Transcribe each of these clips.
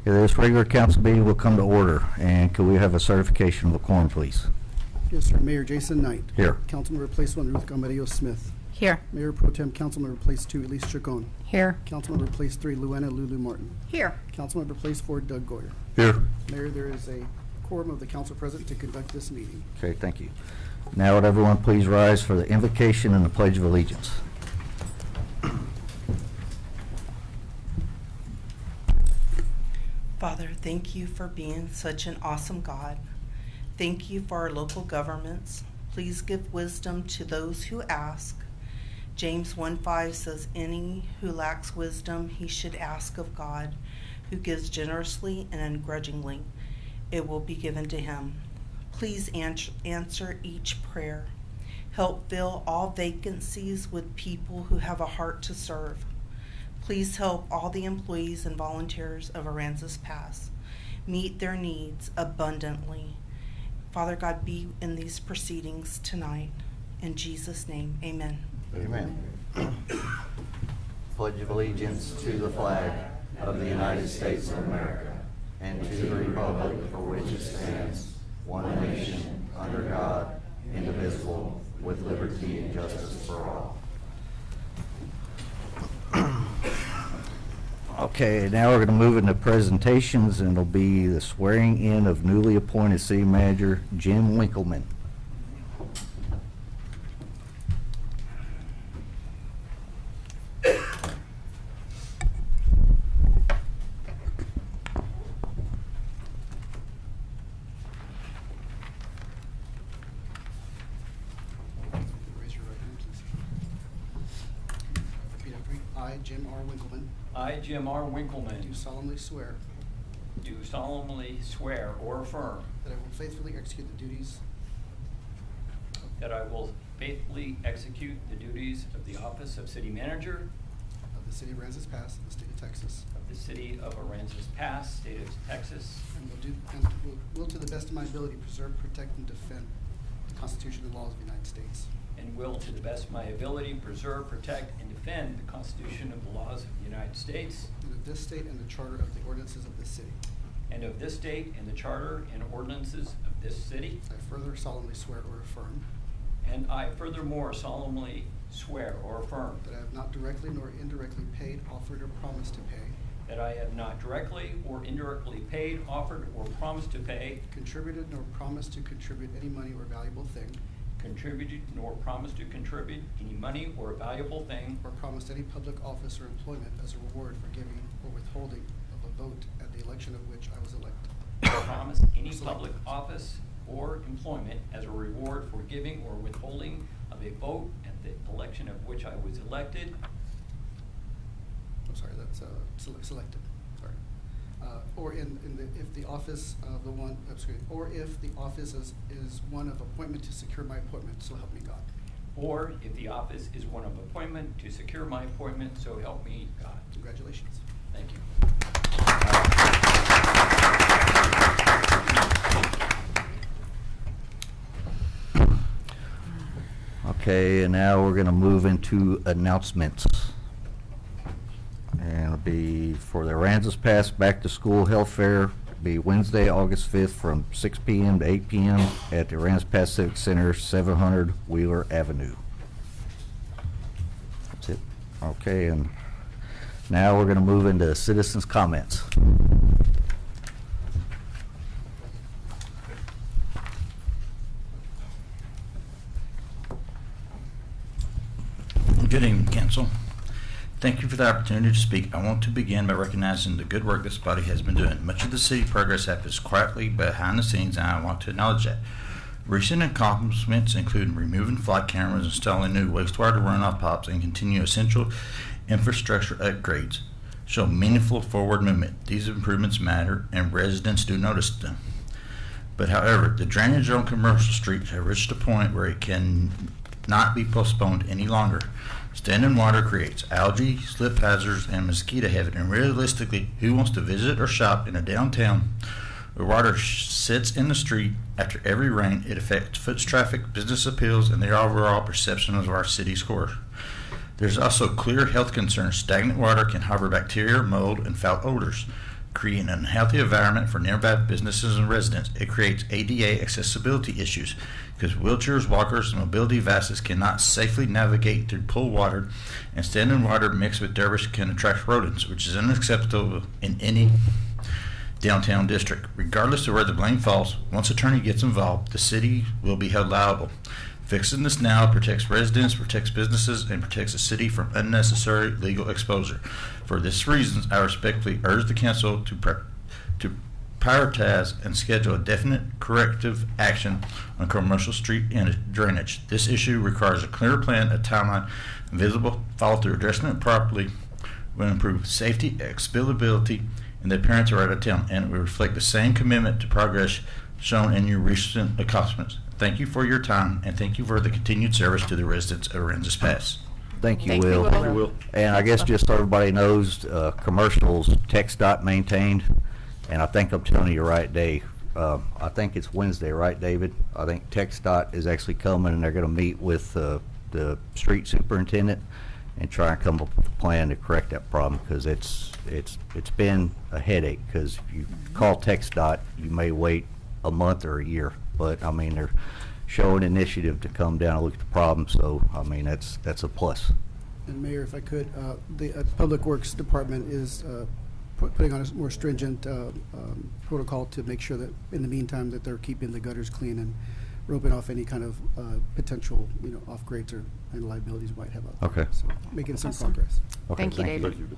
This regular council meeting will come to order, and could we have a certification of a quorum, please? Yes, sir. Mayor Jason Knight. Here. Councilmember Place 1, Ruth Gamarillo Smith. Here. Mayor Pro Tem Councilmember Place 2, Elise Chacon. Here. Councilmember Place 3, Luana Lulu Martin. Here. Councilmember Place 4, Doug Goyer. Here. Mayor, there is a quorum of the council present to conduct this meeting. Okay, thank you. Now would everyone please rise for the invocation and the Pledge of Allegiance. Father, thank you for being such an awesome God. Thank you for our local governments. Please give wisdom to those who ask. James 1:5 says, any who lacks wisdom, he should ask of God, who gives generously and ungrudgingly. It will be given to him. Please answer each prayer. Help fill all vacancies with people who have a heart to serve. Please help all the employees and volunteers of Aransas Pass meet their needs abundantly. Father God, be in these proceedings tonight. In Jesus' name, amen. Amen. Pledge of allegiance to the flag of the United States of America and to the republic for which it stands, one nation, under God, indivisible, with liberty and justice for all. Okay, now we're going to move into presentations, and it'll be the swearing in of newly appointed city manager Jim Winkleman. Raise your right hand, please. Repeat after me. I, Jim R. Winkleman, I, Jim R. Winkleman, do solemnly swear do solemnly swear or affirm that I will faithfully execute the duties that I will faithfully execute the duties of the office of City Manager of the city of Aransas Pass, in the state of Texas, of the City of Aransas Pass, State of Texas, and will to the best of my ability preserve, protect, and defend the Constitution and laws of the United States. and will, to the best of my ability, preserve, protect, and defend the Constitution of the laws of the United States, And of this state and the charter of the ordinances of this city. and of this state and the charter and ordinances of this city. I further solemnly swear or affirm And I furthermore solemnly swear or affirm that I have not directly nor indirectly paid, offered, or promised to pay, that I have not directly or indirectly paid, offered, or promised to pay, contributed, nor promised to contribute any money or valuable thing, contributed nor promised to contribute any money or valuable thing, or promised any public office or employment as a reward for giving or withholding of a vote at the election of which I was elected. or promised any public office or employment as a reward for giving or withholding of a vote at the election of which I was elected, I'm sorry, that's selected, sorry. Or if the office of the one, or if the office is one of appointment to secure my appointment, so help me God. or if the office is one of appointment to secure my appointment, so help me God. Congratulations. Thank you. Okay, and now we're going to move into announcements. And it'll be for the Aransas Pass Back to School Health Fair, be Wednesday, August 5th from 6 p.m. to 8 p.m. at the Aransas Pass Civic Center, 700 Wheeler Avenue. That's it. Okay, and now we're going to move into citizens' comments. Good evening, Council. Thank you for the opportunity to speak. I want to begin by recognizing the good work this body has been doing. Much of the city progress happens quietly behind the scenes, and I want to acknowledge that. Recent accomplishments include removing flood cameras, installing new wastewater runoff pipes, and continue essential infrastructure upgrades. Show meaningful forward movement. These improvements matter, and residents do notice them. But however, the drainage on commercial streets have reached a point where it can not be postponed any longer. Standing water creates algae, slip hazards, and mosquito heaven. And realistically, who wants to visit or shop in a downtown where water sits in the street after every rain? It affects foot traffic, business appeals, and the overall perception of our city's core. There's also clear health concerns. Stagnant water can harbor bacteria, mold, and foul odors. creating an unhealthy environment for nearby businesses and residents. It creates ADA accessibility issues because wheelchairs, walkers, and mobility devices cannot safely navigate through pool water, and standing water mixed with debris can attract rodents, which is unacceptable in any downtown district. Regardless of where the blame falls, once attorney gets involved, the city will be held liable. Fixing this now protects residents, protects businesses, and protects the city from unnecessary legal exposure. For this reason, I respectfully urge the council to prioritize and schedule a definite corrective action on commercial street drainage. This issue requires a clear plan, a timeline, and visible follow-through. Addressing it properly will improve safety, accessibility, and the appearance of our town, and it will reflect the same commitment to progress shown in your recent accomplishments. Thank you for your time, and thank you for the continued service to the residents of Aransas Pass. Thank you, Thank you, Will. Will. Thank you, Will. And I guess just so everybody knows, commercials, TxDOT maintained, and I think I'm telling you right, Dave. I think it's Wednesday, right, David? I think TxDOT is actually coming, and they're going to meet with the street superintendent and try and come up with a plan to correct that problem, because it's been a headache. Because if you call TxDOT, you may wait a month or a year, but I mean they're showing initiative to come down and look at the problem. So I mean that's a plus. And Mayor, if I could, the Public Works Department is putting on a more stringent protocol to make sure that in the meantime that they're keeping the gutters clean and roping off any kind of potential off grades and liabilities we might have out there. Okay. So making some Awesome. progress. Okay, Thank you, David. Thank you.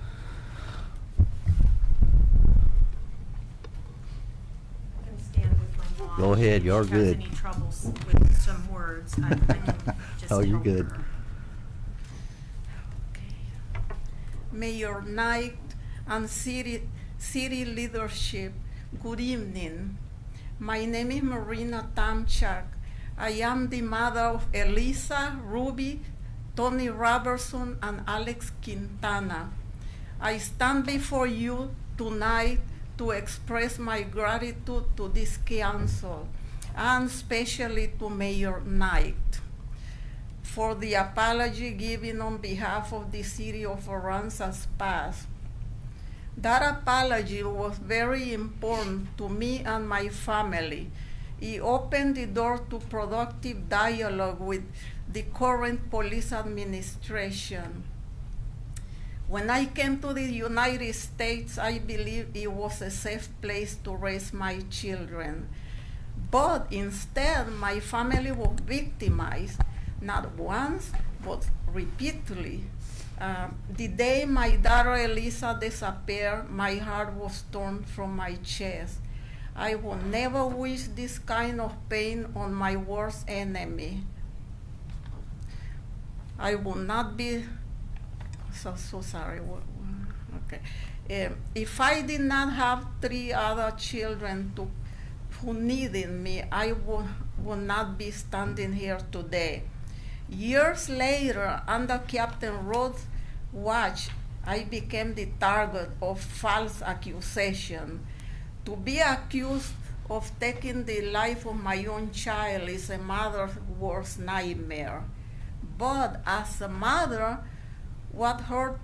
I can stand with my mom. Go ahead, you're If she has good. any troubles with some words, I can just Oh, you're help good. her. Mayor Knight and city leadership, good evening. My name is Marina Tamchak. I am the mother of Elisa, Ruby, Tony Robertson, and Alex Quintana. I stand before you tonight to express my gratitude to this council, and especially to Mayor Knight, for the apology given on behalf of the city of Aransas Pass. That apology was very important to me and my family. It opened the door to productive dialogue with the current police administration. When I came to the United States, I believed it was a safe place to raise my children. But instead, my family was victimized, not once, but repeatedly. The day my daughter Elisa disappeared, my heart was torn from my chest. I will never wish this kind of pain on my worst enemy. I will not be so sorry. Okay. If I did not have 3 other children who needed me, I would not be standing here today. Years later, under Captain Rhodes' watch, I became the target of false accusation. To be accused of taking the life of my own child is a mother's worst nightmare. But as a mother, what hurt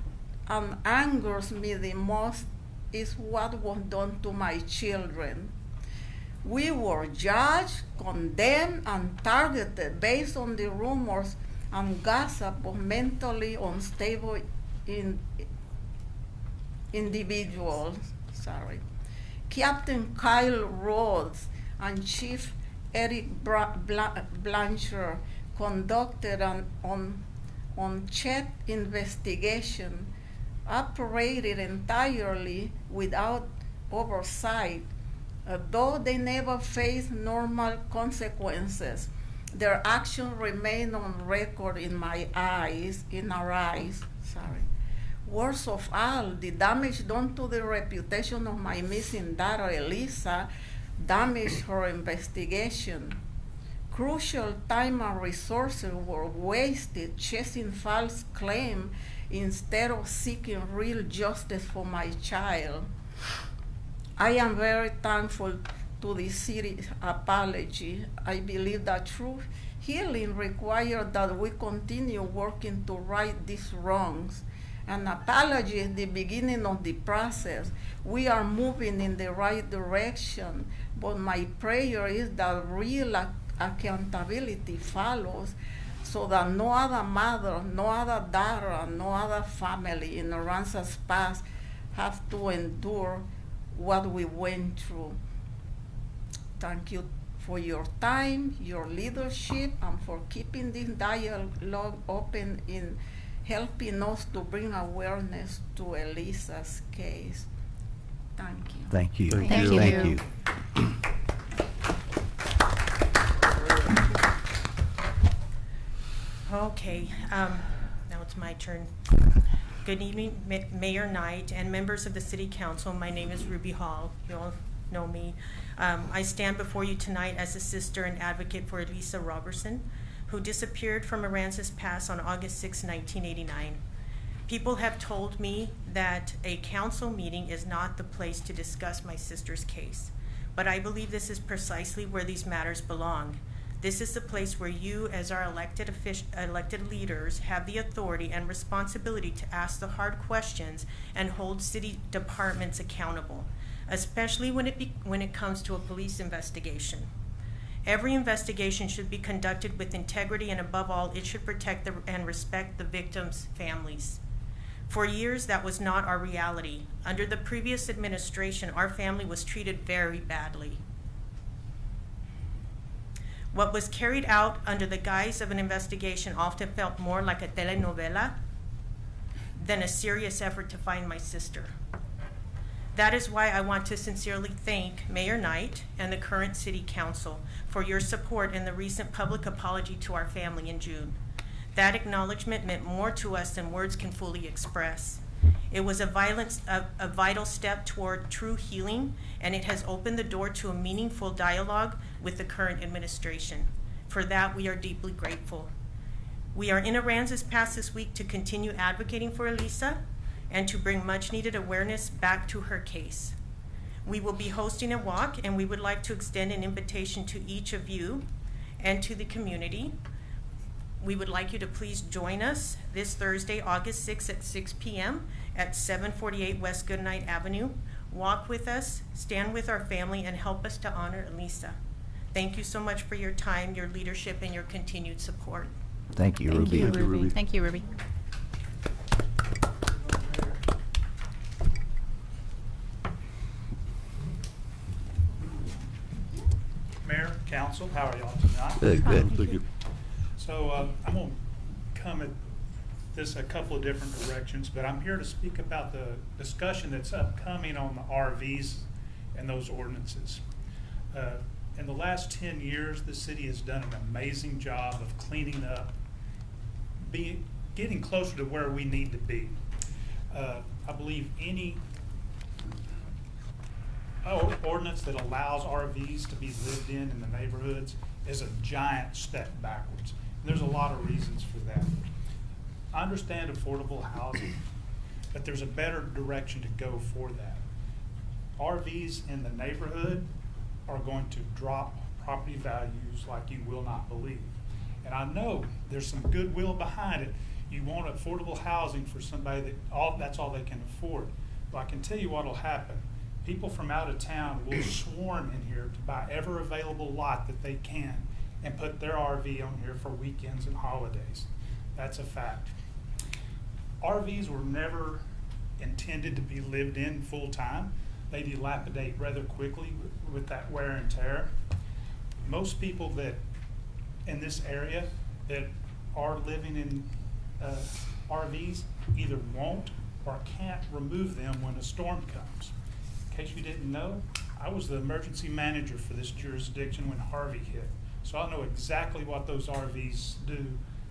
and angers me the most is what was done to my children. We were judged, condemned, and targeted based on the rumors and gossip of mentally unstable individuals. Captain Kyle Rhodes and Chief Eric Blanchard conducted an unchecked investigation, operated entirely without oversight. Though they never faced normal consequences, their actions remain on record in our eyes. Worst of all, the damage done to the reputation of my missing daughter, Elisa, damaged her investigation. Crucial time and resources were wasted chasing false claims instead of seeking real justice for my child. I am very thankful to the city's apology. I believe that true healing requires that we continue working to right these wrongs an apology at the beginning of the process. We are moving in the right direction, but my prayer is that real accountability follows, so that no other mother, no other daughter, no other family in Aransas Pass have to endure what we went through. Thank you for your time, your leadership, and for keeping this dialogue open in helping us to bring awareness to Elisa's case. Thank you. Thank you. Thank you. Thank you. Okay, now it's my turn. Good evening, Mayor Knight and members of the City Council. My name is Ruby Hall. You all know me. I stand before you tonight as a sister and advocate for Elisa Robertson, who disappeared from Aransas Pass on August 6, 1989. People have told me that a council meeting is not the place to discuss my sister's case, but I believe this is precisely where these matters belong. This is the place where you, as our elected leaders, have the authority and responsibility to ask the hard questions and hold city departments accountable, especially when it comes to a police investigation. Every investigation should be conducted with integrity, and above all, it should protect and respect the victims' families. For years, that was not our reality. Under the previous administration, our family was treated very badly. What was carried out under the guise of an investigation often felt more like a telenovela than a serious effort to find my sister. That is why I want to sincerely thank Mayor Knight and the current City Council for your support in the recent public apology to our family in June. That acknowledgement meant more to us than words can fully express. It was a vital step toward true healing, and it has opened the door to a meaningful dialogue with the current administration. For that, we are deeply grateful. We are in Aransas Pass this week to continue advocating for Elisa and to bring much-needed awareness back to her case. We will be hosting a walk, and we would like to extend an invitation to each of you and to the community. We would like you to please join us this Thursday, August 6th at 6 p.m. at 748 West Goodnight Avenue. Walk with us, stand with our family, and help us to honor Elisa. Thank you so much for your time, your leadership, and your continued support. Thank you, Ruby. Thank you, Ruby. Thank you, Ruby. Mayor, council, how are y'all tonight? Good, good. So I'm going to come at this a couple of different directions, but I'm here to speak about the discussion that's upcoming on the RVs and those ordinances. In the last 10 years, the city has done an amazing job of cleaning up, getting closer to where we need to be. I believe any ordinance that allows RVs to be lived in the neighborhoods is a giant step backwards. And there's a lot of reasons for that. I understand affordable housing, but there's a better direction to go for that. RVs in the neighborhood are going to drop property values like you will not believe. And I know there's some goodwill behind it. You want affordable housing for somebody that's all they can afford. But I can tell you what will happen. People from out of town will swarm in here to buy every available lot that they can and put their RV on here for weekends and holidays. That's a fact. RVs were never intended to be lived in full time. They dilapidate rather quickly with that wear and tear. Most people that in this area that are living in RVs either won't or can't remove them when a storm comes. In case you didn't know, I was the emergency manager for this jurisdiction when Harvey hit. So I know exactly what those RVs do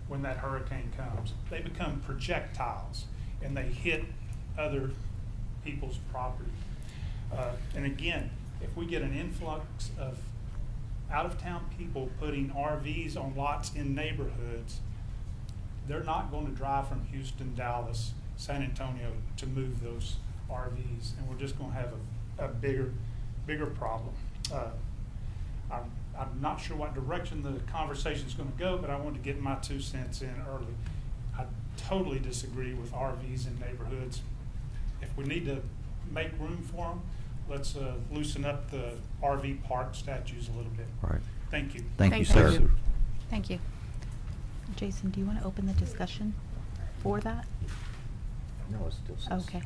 when that hurricane comes. They become projectiles and they hit other people's property. And again, if we get an influx of out-of-town people putting RVs on lots in neighborhoods, they're not going to drive from Houston, Dallas, San Antonio to move those RVs, and we're just going to have a bigger problem. I'm not sure what direction the conversation is going to go, but I wanted to get my 2 cents in early. I totally disagree with RVs in neighborhoods. If we need to make room for them, let's loosen up the RV park statutes a little bit. Right. Thank you. Thank you, Thank sir. you. Thank you. Jason, do you want to open the discussion for that? No, it's still Okay.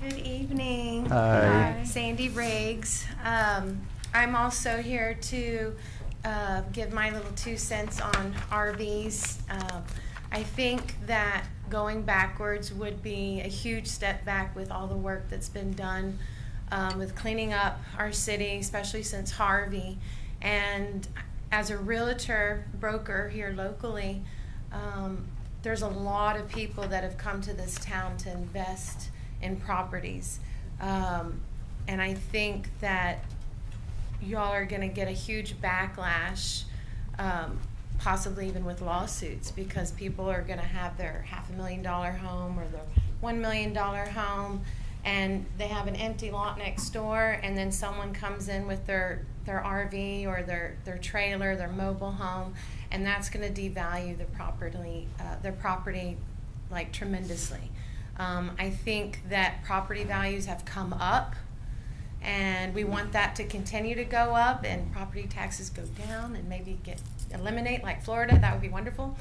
Good evening. Hi. Sandy Riggs. I'm also here to give my little 2 cents on RVs. I think that going backwards would be a huge step back with all the work that's been done with cleaning up our city, especially since Harvey. And as a realtor broker here locally, there's a lot of people that have come to this town to invest in properties. And I think that y'all are gonna get a huge backlash, possibly even with lawsuits, because people are gonna have their $500,000 home or their $1 million home, and they have an empty lot next door, and then someone comes in with their RV or their trailer, their mobile home, and that's gonna devalue their property like tremendously. I think that property values have come up, and we want that to continue to go up and property taxes go down and maybe eliminate like Florida. That would be wonderful.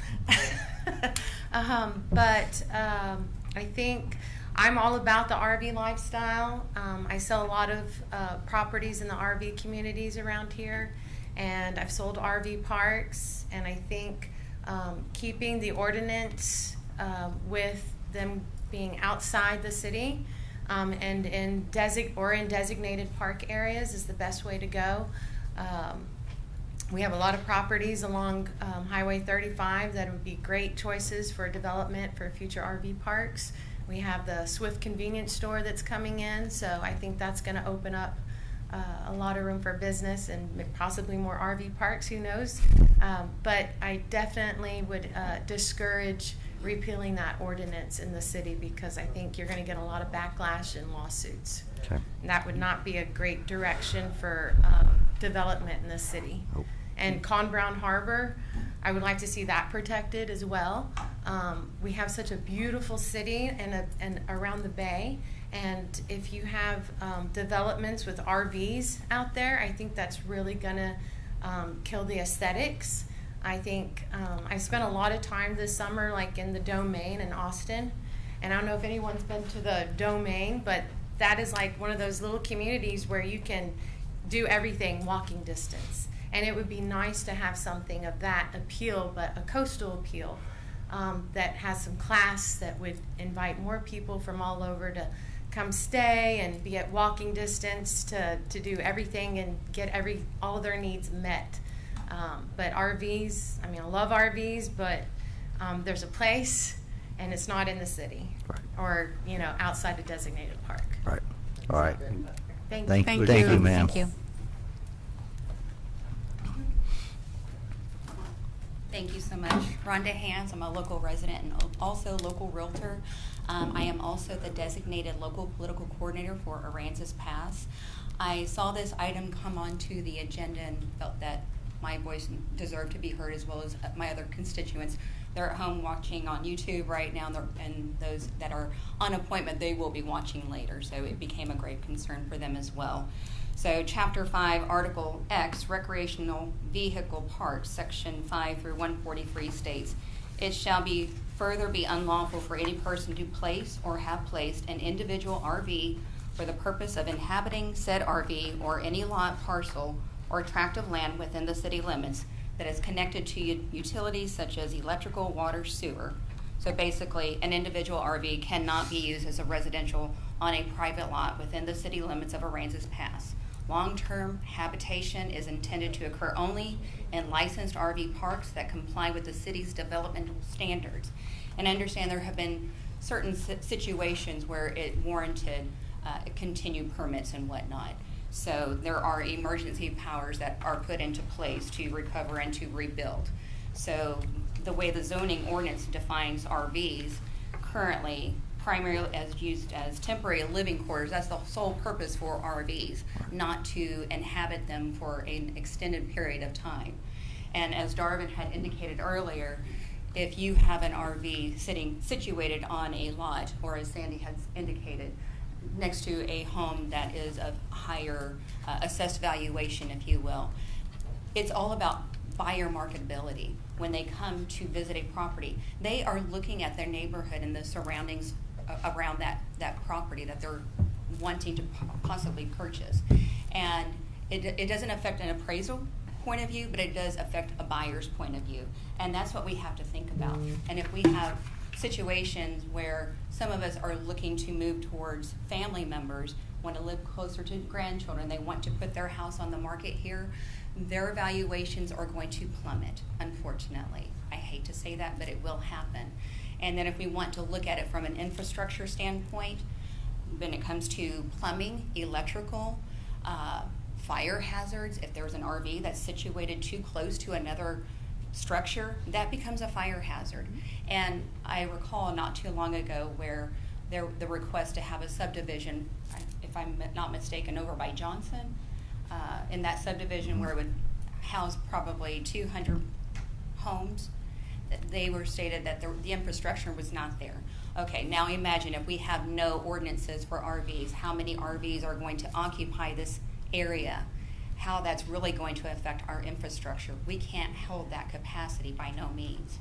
But I think I'm all about the RV lifestyle. I sell a lot of properties in the RV communities around here, and I've sold RV parks, and I think keeping the ordinance with them being outside the city and in designated park areas is the best way to go. We have a lot of properties along Highway 35 that would be great choices for development for future RV parks. We have the Swift convenience store that's coming in, so I think that's going to open up a lot of room for business and possibly more RV parks, who knows. But I definitely would discourage repealing that ordinance in the city, because I think you're going to get a lot of backlash and lawsuits. Okay. And that would not be a great direction for development in the city. Nope. And Con Brown Harbor, I would like to see that protected as well. We have such a beautiful city and around the bay, and if you have developments with RVs out there, I think that's really gonna kill the aesthetics. I think I spent a lot of time this summer like in the Domain in Austin, and I don't know if anyone's been to the Domain, but that is like one of those little communities where you can do everything walking distance. And it would be nice to have something of that appeal, but a coastal appeal that has some class, that would invite more people from all over to come stay and be at walking distance to do everything and get all of their needs met. But RVs, I mean, I love RVs, but there's a place, and it's not in the city. Right. Or, outside a designated park. Right. All right. Thank Thank you. Thank you, ma'am. Thank you. Thank you so much. Rhonda Hans, I'm a local resident and also local realtor. I am also the designated local political coordinator for Aransas Pass. I saw this item come onto the agenda and felt that my voice deserved to be heard, as well as my other constituents. They're at home watching on YouTube right now, and those that are on appointment, they will be watching later, so it became a grave concern for them as well. So Chapter 5, Article X, Recreational Vehicle Parks, Section 5 through 143 states, it shall further be unlawful for any person to place or have placed an individual RV for the purpose of inhabiting said RV or any lot, parcel, or tract of land within the city limits that is connected to utilities such as electrical, water, sewer. So basically, an individual RV cannot be used as a residential on a private lot within the city limits of Aransas Pass. Long-term habitation is intended to occur only in licensed RV parks that comply with the city's developmental standards. And I understand there have been certain situations where it warranted continued permits and whatnot. So there are emergency powers that are put into place to recover and to rebuild. So the way the zoning ordinance defines RVs currently, primarily as used as temporary living quarters, that's the sole purpose for RVs, not to inhabit them for an extended period of time. And as Darvin had indicated earlier, if you have an RV situated on a lot, or as Sandy has indicated, next to a home that is of higher assessed valuation, if you will. It's all about buyer marketability. When they come to visit a property, they are looking at their neighborhood and the surroundings around that property that they're wanting to possibly purchase. And it doesn't affect an appraisal point of view, but it does affect a buyer's point of view. And that's what we have to think about. And if we have situations where some of us are looking to move towards family members, want to live closer to grandchildren, they want to put their house on the market here, their valuations are going to plummet, unfortunately. I hate to say that, but it will happen. And then if we want to look at it from an infrastructure standpoint, when it comes to plumbing, electrical, fire hazards, if there's an RV that's situated too close to another structure, that becomes a fire hazard. And I recall not too long ago where the request to have a subdivision, if I'm not mistaken, over by Johnson, in that subdivision where it would house probably 200 homes, they were stated that the infrastructure was not there. Okay, now imagine if we have no ordinances for RVs, how many RVs are going to occupy this area, how that's really going to affect our infrastructure. We can't hold that capacity by no means.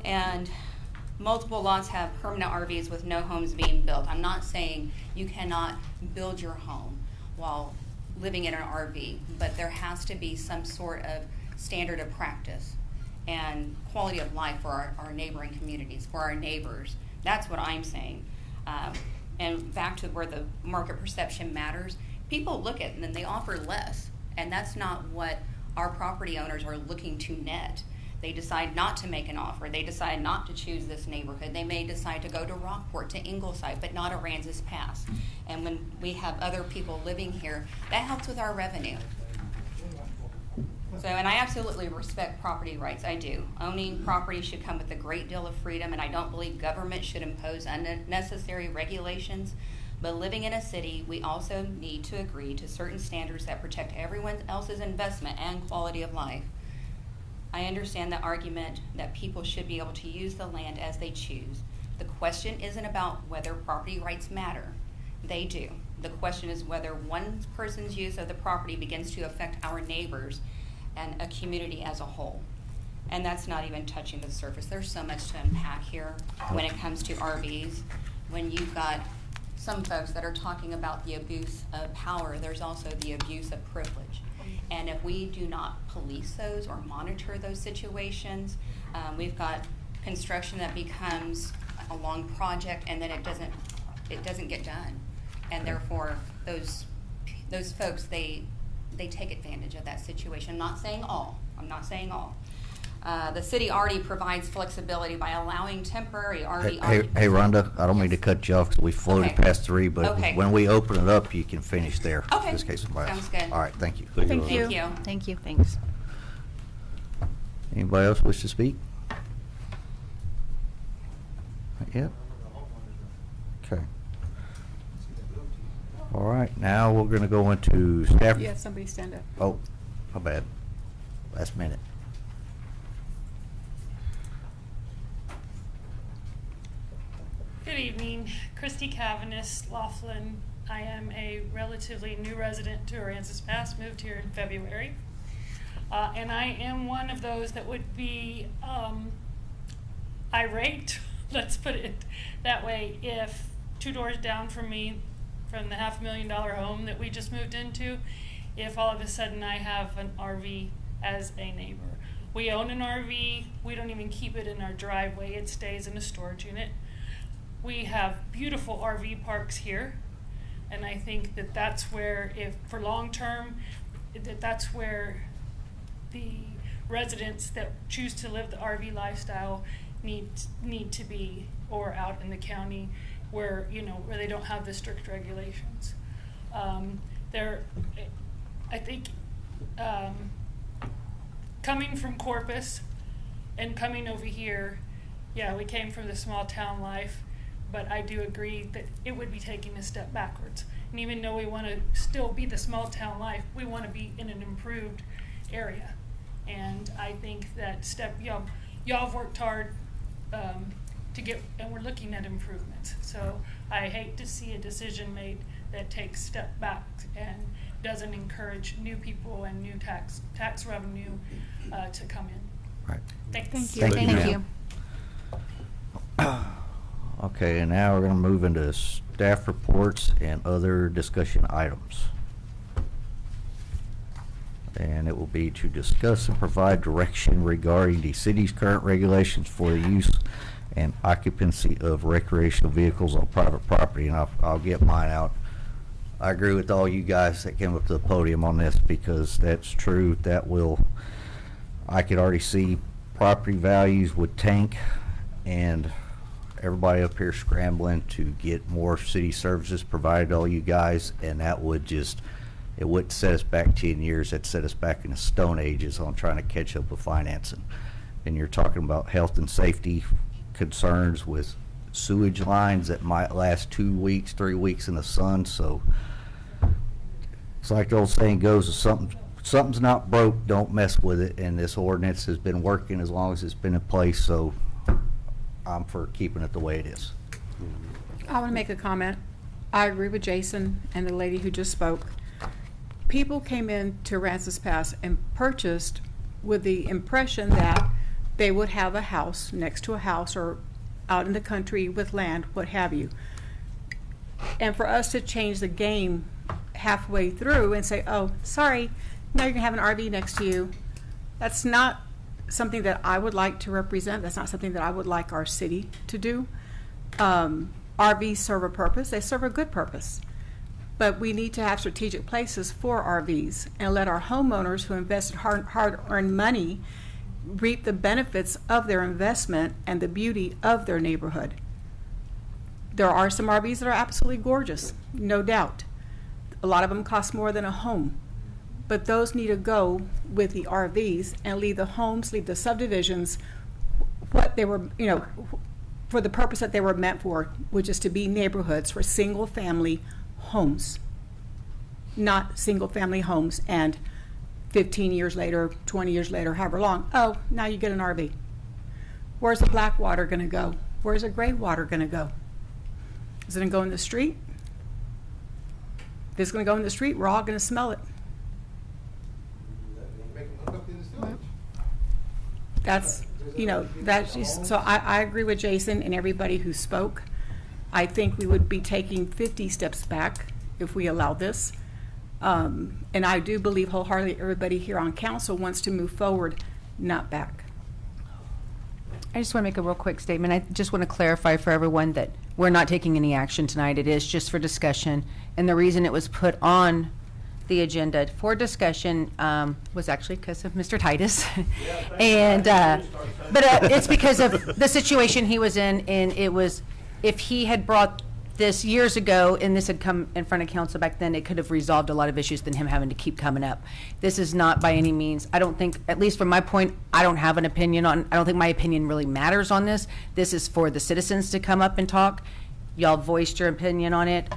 And multiple lots have permanent RVs with no homes being built. I'm not saying you cannot build your home while living in an RV, but there has to be some sort of standard of practice and quality of life for our neighboring communities, for our neighbors. That's what I'm saying. And back to where the market perception matters, people look at it and then they offer less, and that's not what our property owners are looking to net. They decide not to make an offer. They decide not to choose this neighborhood. They may decide to go to Rockport, to Ingleside, but not Aransas Pass. And when we have other people living here, that helps with our revenue. So, and I absolutely respect property rights, I do. Owning property should come with a great deal of freedom, and I don't believe government should impose unnecessary regulations. But living in a city, we also need to agree to certain standards that protect everyone else's investment and quality of life. I understand the argument that people should be able to use the land as they choose. The question isn't about whether property rights matter. They do. The question is whether one person's use of the property begins to affect our neighbors and a community as a whole. And that's not even touching the surface. There's so much to unpack here when it comes to RVs. When you've got some folks that are talking about the abuse of power, there's also the abuse of privilege. And if we do not police those or monitor those situations, we've got construction that becomes a long project and then it doesn't get done. And therefore, those folks, they take advantage of that situation. I'm not saying all. The city already provides flexibility by allowing temporary RV occupancy. Hey, Rhonda, I don't mean to cut you off because we floated Okay. past 3, but Okay. when we open it up, you can finish there. Okay. In this case, somebody else. Sounds good. All right, thank you. Thank you. Thank you. Thanks. Anybody else wish to speak? Not yet? Okay. All right, now we're going to go into staff. You have somebody stand up. Oh, my bad. Last minute. Good evening, Christy Cavanis, Laughlin. I am a relatively new resident to Aransas Pass, moved here in February. And I am one of those that would be irate, let's put it that way, if 2 doors down from me, from the $500,000 home that we just moved into, if all of a sudden I have an RV as a neighbor. We own an RV, we don't even keep it in our driveway, it stays in a storage unit. We have beautiful RV parks here, and I think that that's where, if for long term, that's where the residents that choose to live the RV lifestyle need to be, or out in the county where where they don't have the strict regulations. I think coming from Corpus and coming over here, yeah, we came from the small town life, but I do agree that it would be taking a step backwards. And even though we want to still be the small town life, we want to be in an improved area. And I think that y'all have worked hard to get, and we're looking at improvements. So I hate to see a decision made that takes step back and doesn't encourage new people and new tax revenue to come in. Right. Thanks. Thank you. Thank you, you. ma'am. Okay, and now we're gonna move into staff reports and other discussion items. And it will be to discuss and provide direction regarding the city's current regulations for the use and occupancy of recreational vehicles on private property, and I'll get mine out. I agree with all you guys that came up to the podium on this, because that's true. I could already see property values would tank, and everybody up here scrambling to get more city services provided to all you guys, and that would it wouldn't set us back 10 years. It'd set us back in the Stone Ages on trying to catch up with financing. And you're talking about health and safety concerns with sewage lines that might last 2 weeks, 3 weeks in the sun. So it's like the old saying goes, if something's not broke, don't mess with it. And this ordinance has been working as long as it's been in place, so I'm for keeping it the way it is. I want to make a comment. I agree with Jason and the lady who just spoke. People came in to Aransas Pass and purchased with the impression that they would have a house next to a house or out in the country with land, what have you. And for us to change the game halfway through and say, oh, sorry, now you're going to have an RV next to you, that's not something that I would like to represent. That's not something that I would like our city to do. RVs serve a purpose. They serve a good purpose. But we need to have strategic places for RVs and let our homeowners who invested hard-earned money reap the benefits of their investment and the beauty of their neighborhood. There are some RVs that are absolutely gorgeous, no doubt. A lot of them cost more than a home. But those need to go with the RVs and leave the homes, leave the subdivisions, what they were, for the purpose that they were meant for, which is to be neighborhoods for single-family homes, not single-family homes and 15 years later, 20 years later, however long, oh, now you get an RV. Where's the black water going to go? Where's the gray water going to go? Is it going to go in the street? If it's going to go in the street, we're all going to smell it. That's, so I agree with Jason and everybody who spoke. I think we would be taking 50 steps back if we allow this. And I do believe wholeheartedly everybody here on council wants to move forward, not back. I just want to make a real quick statement. I just want to clarify for everyone that we're not taking any action tonight. It is just for discussion. And the reason it was put on the agenda for discussion was actually because of Mr. Titus. And but it's because of the situation he was in, and it was, if he had brought this years ago and this had come in front of council back then, it could have resolved a lot of issues than him having to keep coming up. This is not by any means, I don't think, at least from my point, I don't have an opinion on, I don't think my opinion really matters on this. This is for the citizens to come up and talk. Y'all voiced your opinion on it.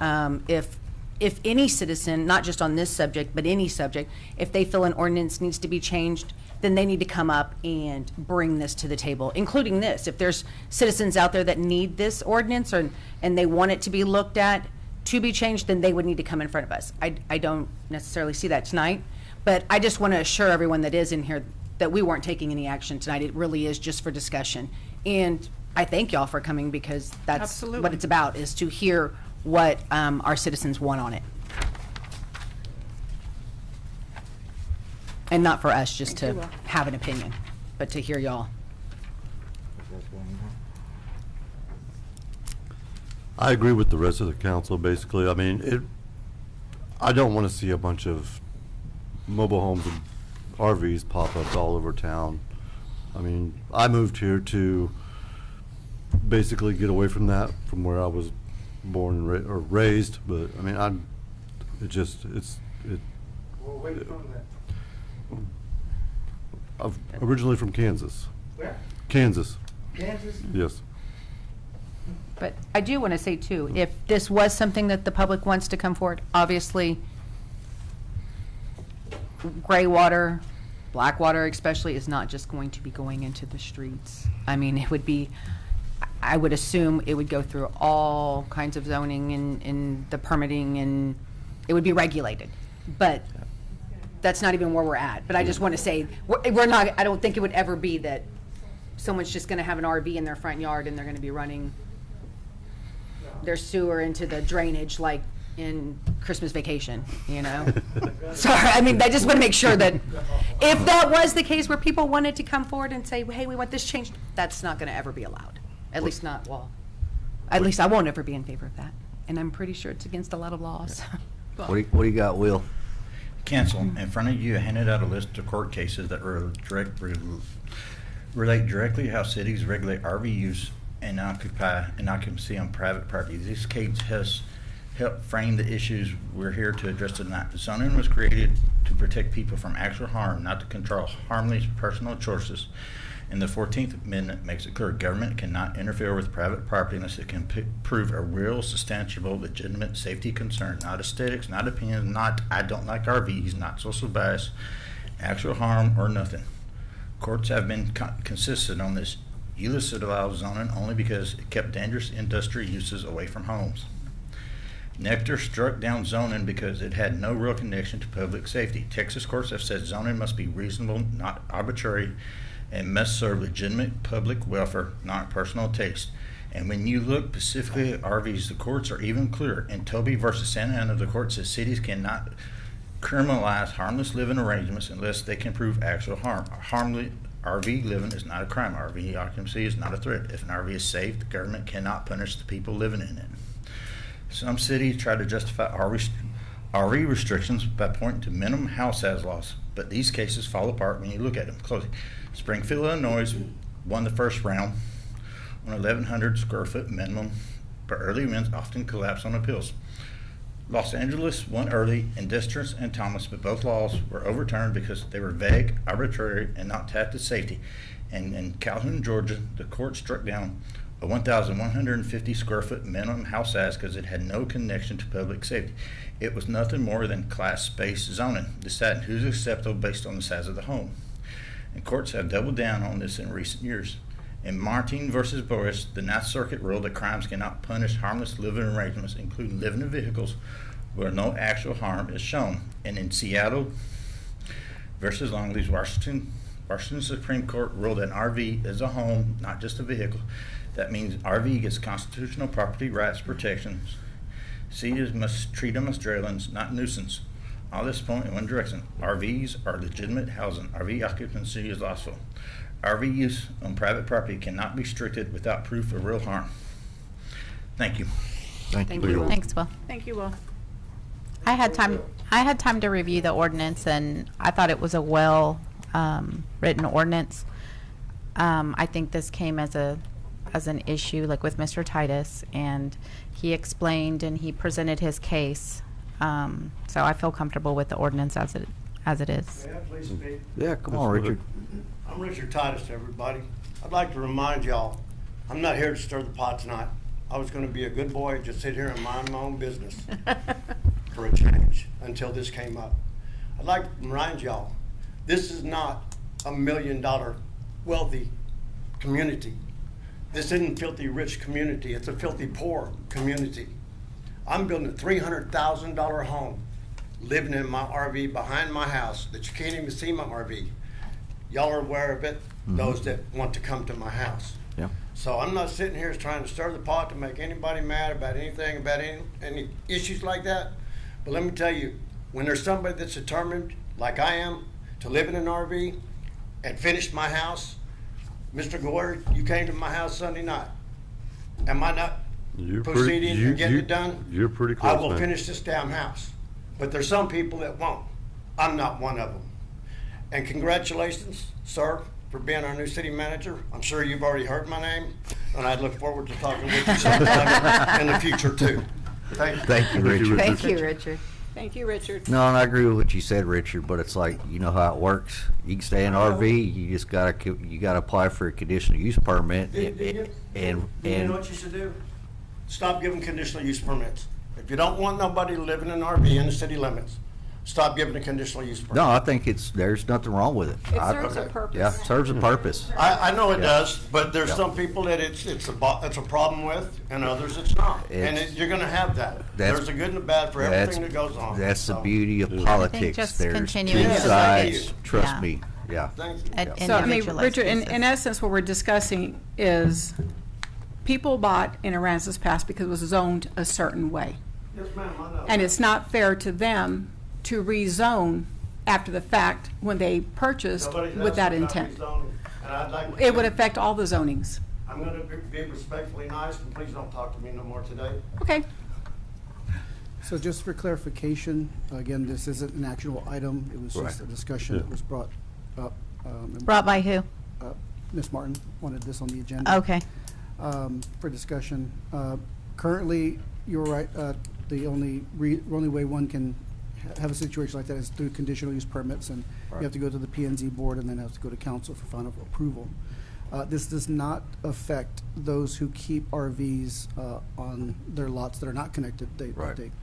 If any citizen, not just on this subject, but any subject, if they feel an ordinance needs to be changed, then they need to come up and bring this to the table, including this. If there's citizens out there that need this ordinance and they want it to be looked at to be changed, then they would need to come in front of us. I don't necessarily see that tonight, but I just want to assure everyone that is in here that we weren't taking any action tonight. It really is just for discussion. And I thank y'all for coming, because that's Absolutely. What it's about, is to hear what our citizens want on it. And not for us just Thank you, to Will. have an opinion, but to hear y'all. I agree with the rest of the council, basically. I mean, I don't want to see a bunch of mobile homes and RVs pop up all over town. I mean, I moved here to basically get away from that, from where I was born and raised, but I mean, I'm originally from Kansas. Where? Kansas. Kansas? Yes. But I do want to say too, if this was something that the public wants to come forward, obviously gray water, Blackwater especially is not just going to be going into the streets. I mean, it would be, I would assume it would go through all kinds of zoning and the permitting, and it would be regulated. But that's not even where we're at. But I just want to say, we're not, I don't think it would ever be that someone's just going to have an RV in their front yard and they're going to be running their sewer into the drainage like in Christmas Vacation, you know? Sorry, I mean, I just want to make sure that if that was the case where people wanted to come forward and say, hey, we want this changed, that's not going to ever be allowed. At least not, well, at least I won't ever be in favor of that. And I'm pretty sure it's against a lot of laws. What do you got, Will? Council, in front of you, I handed out a list of court cases that relate directly to how cities regulate RV use and occupancy on private property. These cases has helped frame the issues we're here to address tonight. The zoning was created to protect people from actual harm, not to control harmless personal choices. And the 14th Amendment makes it clear government cannot interfere with private property unless it can prove a real, substantiable, legitimate safety concern, not aesthetics, not opinions, not I don't like RVs, not social bias, actual harm, or nothing. Courts have been consistent on this. ULIS allowed zoning only because it kept dangerous industrial uses away from homes. Nectar struck down zoning because it had no real connection to public safety. Texas courts have said zoning must be reasonable, not arbitrary, and must serve legitimate public welfare, not personal taste. And when you look specifically at RVs, the courts are even clearer. In Toby versus Santa Ana, the court says cities cannot criminalize harmless living arrangements unless they can prove actual harm. RV living is not a crime. RV occupancy is not a threat. If an RV is safe, the government cannot punish the people living in it. Some cities try to justify RV restrictions by pointing to minimum house size laws, but these cases fall apart when you look at them closely. Springfield, Illinois won the first round on 1,100 square foot minimum, but early wins often collapse on appeals. Los Angeles won early in Districts and Thomas, but both laws were overturned because they were vague, arbitrary, and not tied to safety. And in Calhoun, Georgia, the court struck down a 1,150 square foot minimum house size because it had no connection to public safety. It was nothing more than class-based zoning, deciding who's acceptable based on the size of the home. And courts have doubled down on this in recent years. In Martin versus Boris, the Ninth Circuit ruled that crimes cannot punish harmless living arrangements, including living in vehicles where no actual harm is shown. And in Seattle versus Longleat, Washington Supreme Court ruled that an RV is a home, not just a vehicle. That means RV gets constitutional property rights protections. Cities must treat them as dwellings, not nuisance. All this point in one direction. RVs are legitimate housing. RV occupancy is lawful. RV use on private property cannot be restricted without proof of real harm. Thank you. Thanks, Will. Thank you, Will. I had time to review the ordinance, and I thought it was a well written ordinance. I think this came as an issue, like with Mr. Titus, and he explained and he presented his case. So I feel comfortable with the ordinance as it is. May I please speak? Yeah, come on, Richard. I'm Richard Titus, everybody. I'd like to remind y'all, I'm not here to stir the pot tonight. I was going to be a good boy, just sit here and mind my own business for a change until this came up. I'd like to remind y'all, this is not a $1 million wealthy community. This isn't a filthy rich community. It's a filthy poor community. I'm building a $300,000 home, living in my RV behind my house that you can't even see my RV. Y'all are aware of it, those that want to come to my house. Yeah. So I'm not sitting here trying to stir the pot to make anybody mad about anything, about any issues like that. But let me tell you, when there's somebody that's determined, like I am, to live in an RV and finish my house, Mr. Gore, you came to my house Sunday night. Am I not proceeding and getting it done? You're pretty close, I will man. finish this damn house. But there's some people that won't. I'm not one of them. And congratulations, sir, for being our new city manager. I'm sure you've already heard my name, and I look forward to talking with you sometime in the future, too. Thank you. Thank you, Richard. Thank you, Richard. Thank you, Richard. No, and I agree with what you said, Richard, but it's like, you know how it works. You can stay in an RV, you just gotta apply for a conditional use permit. You know what you should do? Stop giving conditional use permits. If you don't want nobody living in an RV in the city limits, stop giving a conditional use permit. No, I think there's nothing wrong with it. It I- serves a purpose. Yeah, it serves a purpose. I know it Yeah. does, but there's Yeah. some people that it's a problem with, and others it's not. And It's- you're gonna have that. That's- There's a good and a bad for That's- everything that goes on. That's the So, beauty of I politics. think just There's continuing two to sides, look at- trust Yeah. me, yeah. Thank you. At So, I mean, individualized Richard, in basis. essence, what we're discussing is people bought in Aransas Pass because it was zoned a certain way. Yes, ma'am, I know. And it's not fair to them to rezone after the fact when they purchased Nobody's with that asking about intent. rezoning, and I'd like to- It would affect all the zonings. I'm gonna be respectfully nice, and please don't talk to me no more today. Okay. So just for clarification, again, this isn't an actual item. It was just a Right. discussion that was brought up. And, Brought by who? Ms. Martin wanted this on the agenda. Okay. For discussion. Currently, you're right, the only way one can have a situation like that is through conditional use permits, and you have to go to the P&Z board and then have to go to council for final approval. This does not affect those who keep RVs on their lots that are not connected. They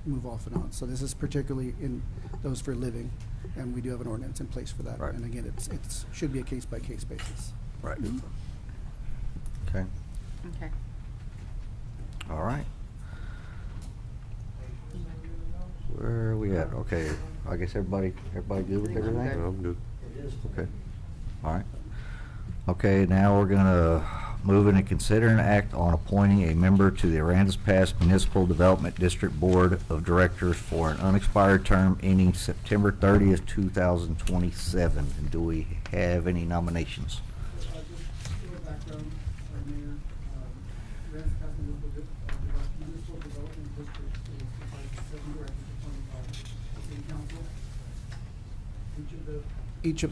move off and on. So this is particularly in those for living, and we do have an ordinance in place for that. Right. And again, it's should be a case-by-case basis. Right. Okay, Okay. all right. Where are we at? Okay, I guess everybody good with everything? I'm good. Okay, all right. Okay, now we're gonna move in and consider an act on appointing a member to the Aransas Pass Municipal Development District Board of Directors for an unexpired term ending September 30th, 2027. And do we have any nominations? Just a little background, Mayor. Aransas Pass Municipal Development District is comprised of 7 directors appointed by the city council. Each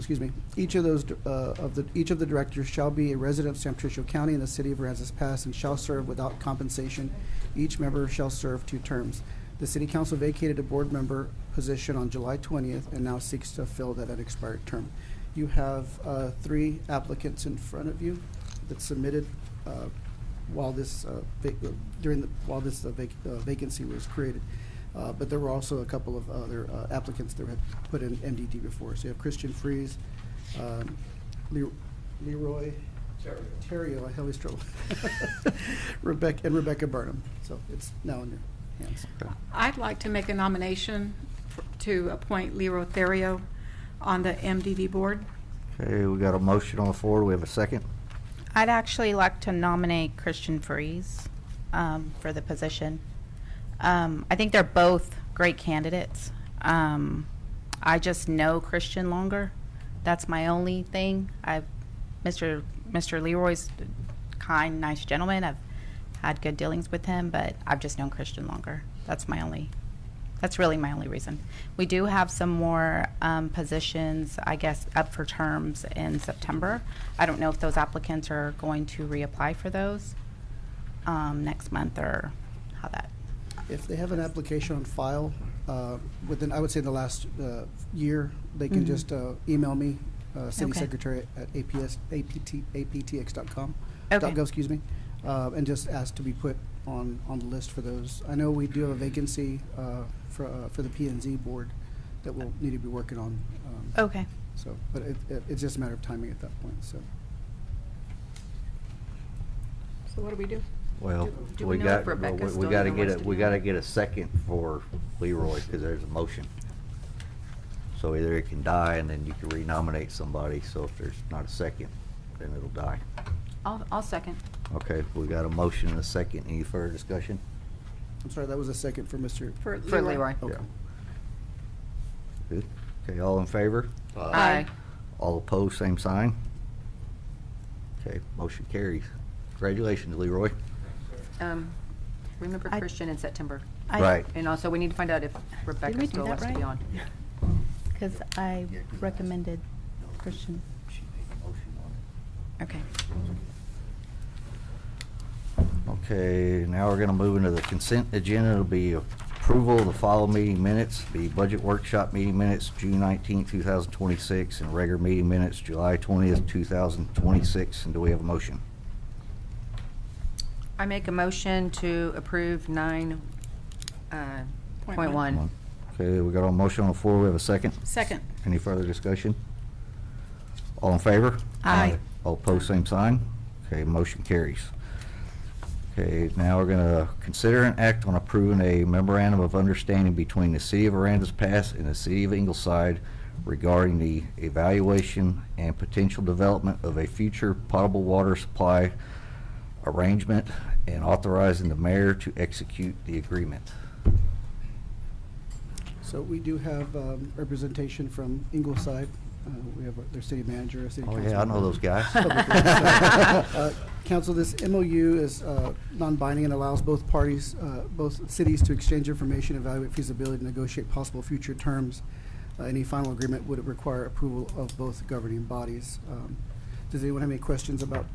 of the directors shall be a resident of San Patricio County in the city of Aransas Pass and shall serve without compensation. Each member shall serve 2 terms. The city council vacated a board member position on July 20th and now seeks to fill that unexpired term. You have 3 applicants in front of you that submitted while this vacancy was created. But there were also a couple of other applicants that had put in MDD before. So you have Christian Freeze, Leroy Terrio, I always struggle, Rebecca Burnham. So it's now in your hands. I'd like to make a nomination to appoint Leroy Therio on the MDD board. Okay, we got a motion on the floor. Do we have a second? I'd actually like to nominate Christian Freeze for the position. I think they're both great candidates. I just know Christian longer. That's my only thing. Mr. Leroy's a kind, nice gentleman. I've had good dealings with him, but I've just known Christian longer. That's really my only reason. We do have some more positions, I guess, up for terms in September. I don't know if those applicants are going to reapply for those next month or how that. If they have an application on file within, I would say, the last year, they can just email me, city Okay. secretary at aptx.com. Okay. .gov, excuse me, and just ask to be put on the list for those. I know we do have a vacancy for the P&Z board that we'll need to be working on. Okay. So, but it's just a matter of timing at that point. So. So what do we do? Well, Do we we know if got, Rebecca we still gotta even get wants a, to we do gotta it? get a second for Leroy, because there's a motion. So either it can die and then you can renominate somebody, so if there's not a second, then it'll die. I'll second. Okay, we got a motion and a second. Any further discussion? I'm sorry, that was a second for Mr. For Leroy. Okay. Good. Okay, all in favor? Aye. All opposed, same sign? Okay, motion carries. Congratulations, Leroy. Remember Christian in September. Right. And also, we need to find out if Did Rebecca we do still that wants to be right? on. Because I recommended Christian. She made a motion on Okay. it. Okay, now we're gonna move into the consent agenda. It'll be approval of the following meeting minutes, the budget workshop meeting minutes, June 19th, 2026, and regular meeting minutes, July 20th, 2026. And do we have a motion? I make a motion to approve 9.1. Okay, we got a motion on the floor. We have a second. Second. Any further discussion? All in favor? Aye. All opposed, same sign. Okay, motion carries. Okay, now we're gonna consider and act on approving a memorandum of understanding between the City of Aransas Pass and the City of Ingleside regarding the evaluation and potential development of a future potable water supply arrangement and authorizing the mayor to execute the agreement. So we do have representation from Ingleside. We have their city manager, city Oh, council. yeah, I know those guys. Council, this MOU is non-binding and allows both parties, both cities to exchange information, evaluate feasibility, negotiate possible future terms. Any final agreement would require approval of both governing bodies. Does anyone have any questions about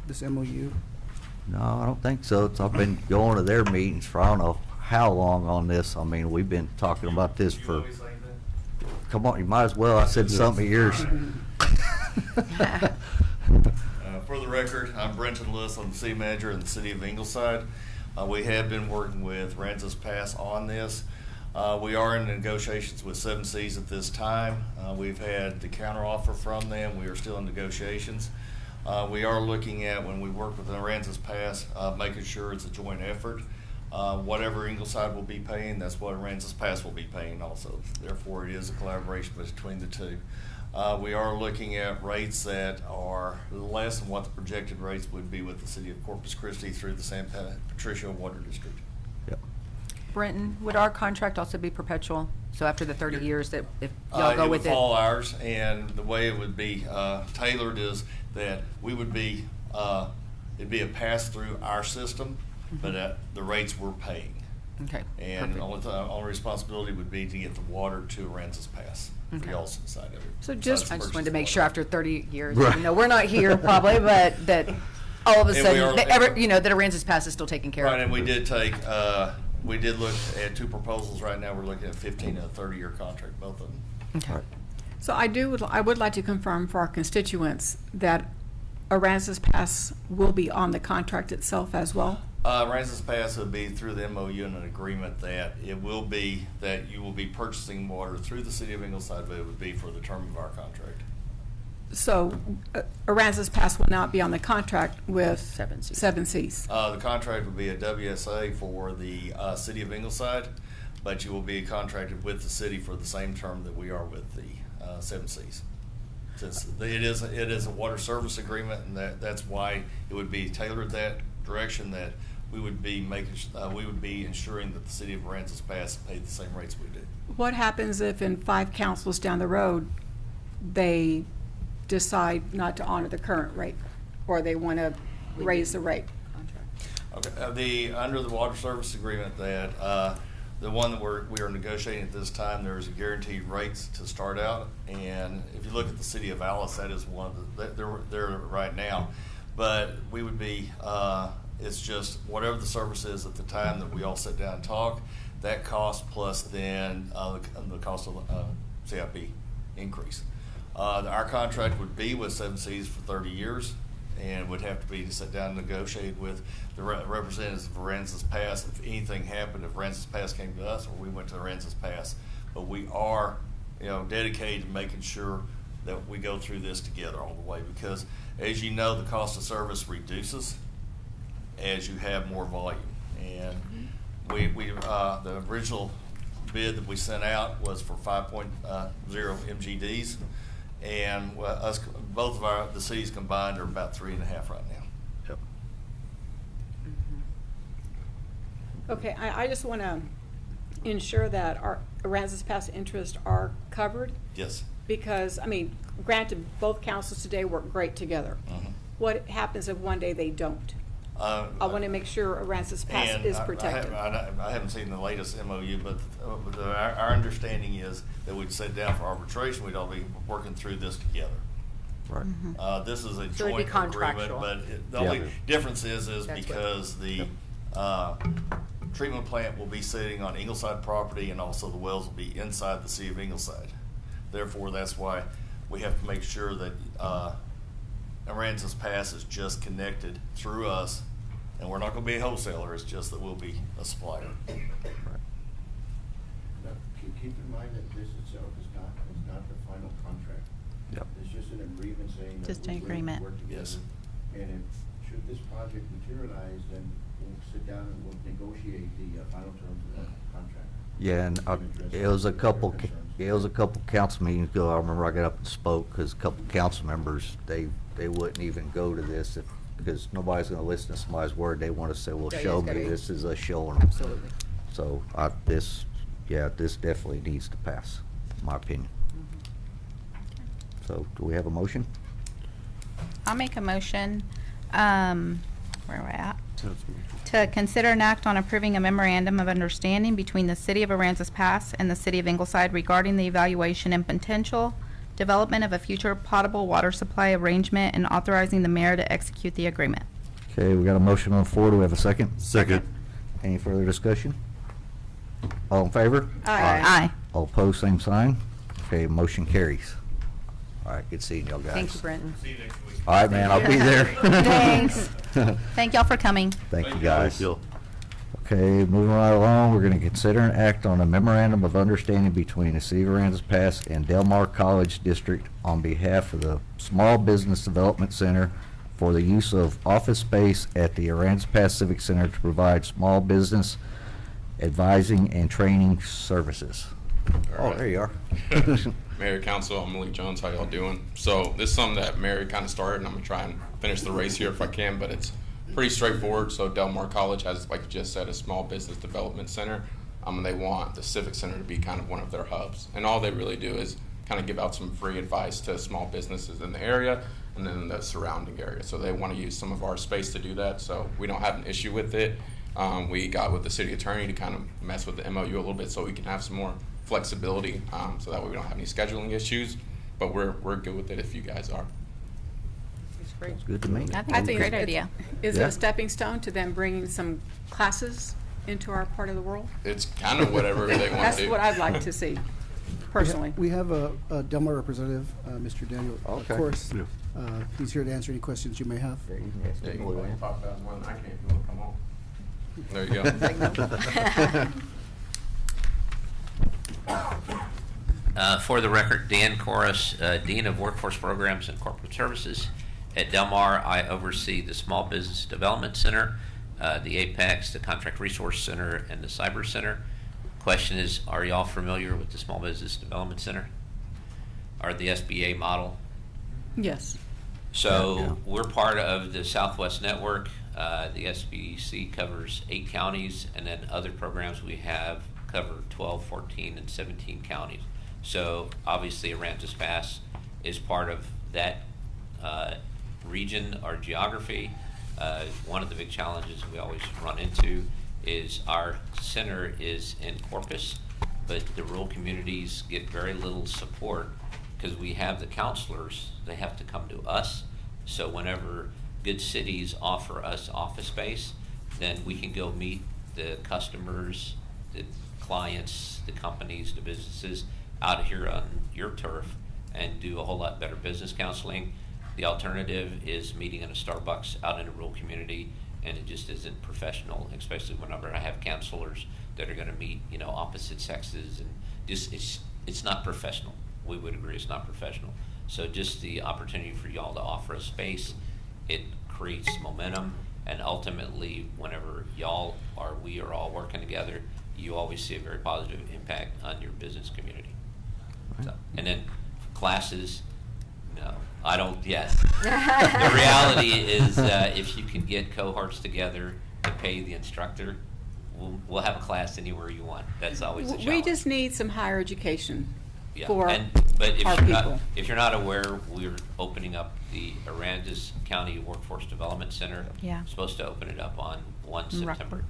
this MOU? No, I don't think so. I've been going to their meetings for I don't know how long on this. I mean, we've been talking about this for, come on, you might as well. I said something of yours. For the record, I'm Brenton Lewis. I'm the city manager in the city of Ingleside. We have been working with Aransas Pass on this. We are in negotiations with Seven Seas at this time. We've had the counteroffer from them. We are still in negotiations. We are looking at, when we work with Aransas Pass, making sure it's a joint effort. Whatever Ingleside will be paying, that's what Aransas Pass will be paying also. Therefore, it is a collaboration between the two. We are looking at rates that are less than what the projected rates would be with the city of Corpus Christi through the San Patricio Water District. Yep. Brenton, would our contract also be perpetual? So after the 30 years that if y'all go with it? It would fall ours, and the way it would be tailored is that we would be, it'd be a pass through our system, but at the rates we're paying. Okay. And perfect. only responsibility would be to get the water to Aransas Pass for Okay. y'all's side of it. So I just, just wanted to make sure after 30 years, Right. you know, we're not here probably, but that all of a And we sudden, are- that Aransas Pass is still taken care of. Right, and we did take, we did look at two proposals right now. We're looking at 15 and a 30-year contract, both of them. Okay. so I would like to confirm for our constituents that Aransas Pass will be on the contract itself as well. Aransas Pass would be through the MOU and an agreement that it will be, that you will be purchasing water through the city of Ingleside, but it would be for the term of our contract. So Aransas Pass will not be on the contract with Seven Seas. Seven Seas. The contract would be a WSA for the city of Ingleside, but you will be contracted with the city for the same term that we are with the Seven Seas. Since it is a water service agreement, and that's why it would be tailored that direction, that we would be ensuring that the city of Aransas Pass paid the same rates we do. What happens if in 5 councils down the road, they decide not to honor the current rate, or they want to raise the rate? Okay, under the water service agreement that, the one that we are negotiating at this time, there's guaranteed rates to start out. And if you look at the city of Alice, that is one of the, they're right now. But we would be, it's just whatever the service is at the time that we all sit down and talk, that cost plus then the cost of CIP increase. Our contract would be with Seven Seas for 30 years and would have to be to sit down and negotiate with the representatives of Aransas Pass if anything happened, if Aransas Pass came to us or we went to Aransas Pass. But we are, dedicated to making sure that we go through this together all the way, because as you know, the cost of service reduces as you have more volume. And the original bid that we sent out was for 5.0 MGDs, and both of the cities combined are about 3.5 right now. Yep. Okay, I just want to ensure that our Aransas Pass interests are covered, Yes. because, granted, both councils today work great together. Mhm. What happens if one day they don't? I want to make sure Aransas Pass And is protected. I haven't seen the latest MOU, but our understanding is that we'd sit down for arbitration. We'd all be working through this together. Right. This is a So it'd be joint agreement, contractual. but the Yeah. only difference is That's what- because the treatment plant will be sitting on Ingleside property, and also the wells will be inside the city of Ingleside. Therefore, that's why we have to make sure that Aransas Pass is just connected through us, and we're not going to be a wholesaler. It's just that we'll be a supplier. Can keep in mind that this itself is not the final contract. Yep. It's just an agreement saying that Just an we're going to agreement. work together. Yes. And should this project materialize, then we'll sit down and we'll negotiate the final terms of that contract. Yeah, and it was a couple council meetings ago, I remember I got up and spoke, because a couple council members, they wouldn't even go to this because nobody's gonna listen to somebody's word. They wanna say, well, Yeah, show it's gotta me, be- this is us showing them. Absolutely. So, this definitely needs to pass, in my opinion. So, do we have a motion? I'll make a motion, where we're at, to consider an act on approving a memorandum of understanding between the City of Aransas Pass and the City of Ingleside regarding the evaluation and potential development of a future potable water supply arrangement and authorizing the mayor to execute the agreement. Okay, we got a motion on the floor. Do we have a second? Second. Any further discussion? All in favor? Aye. Aye. All opposed, same sign. Okay, motion carries. All right, good seeing y'all guys. Thank you, Brenton. See you next week. All right, man, I'll be there. Thanks. Thank y'all for coming. Thank you, guys. Okay, moving right along, we're gonna consider an act on a memorandum of understanding between the City of Aransas Pass and Del Mar College District on behalf of the Small Business Development Center for the use of office space at the Aransas Pass Civic Center to provide small business advising and training services. Oh, there you are. Mayor, Council, I'm Malik Jones. How y'all doing? So this is something that Mary kind of started, and I'm gonna try and finish the race here if I can, but it's pretty straightforward. So Del Mar College has, like you just said, a small business development center, and they want the Civic Center to be kind of one of their hubs. And all they really do is kind of give out some free advice to small businesses in the area and then the surrounding area. So they want to use some of our space to do that, so we don't have an issue with it. We got with the city attorney to kind of mess with the MOU a little bit so we can have some more flexibility, so that way we don't have any scheduling issues, but we're good with it if you guys are. It's great. Sounds good to me. I think it's a great idea. Is it Yeah. a stepping stone to them bringing some classes into our part of the world? It's kind of whatever they want to That's do. what I'd like to see, personally. We have a Del Mar representative, Mr. Daniel. Of Okay. course, he's here to answer any questions you may have. Yeah, you can ask Yeah, you me can one. pop that one. I can't. You want to come on? There you go. For the record, Dan Corus, Dean of Workforce Programs and Corporate Services. At Del Mar, I oversee the Small Business Development Center, the Apex, the Contract Resource Center, and the Cyber Center. Question is, are y'all familiar with the Small Business Development Center? Or the SBA model? Yes. So we're part of the Southwest Network. The SBC covers 8 counties, and then other programs we have cover 12, 14, and 17 counties. So obviously Aransas Pass is part of that region or geography. One of the big challenges we always run into is our center is in Corpus, but the rural communities get very little support because we have the counselors, they have to come to us. So whenever good cities offer us office space, then we can go meet the customers, the clients, the companies, the businesses out here on your turf and do a whole lot better business counseling. The alternative is meeting in a Starbucks out in a rural community, and it just isn't professional, especially whenever I have counselors that are going to meet, opposite sexes, and just it's not professional. We would agree it's not professional. So just the opportunity for y'all to offer a space, it creates momentum, and ultimately, whenever y'all or we are all working together, you always see a very positive impact on your business community. So, and then classes, no, I don't yet. The reality is, if you can get cohorts together to pay the instructor, we'll have a class anywhere you want. That's always the challenge. We just need some higher education Yeah, for but if our you're people. if you're not aware, we're opening up the Aransas County Workforce Development Center. Yeah. We're supposed to open it up on 1 In September. Rockford.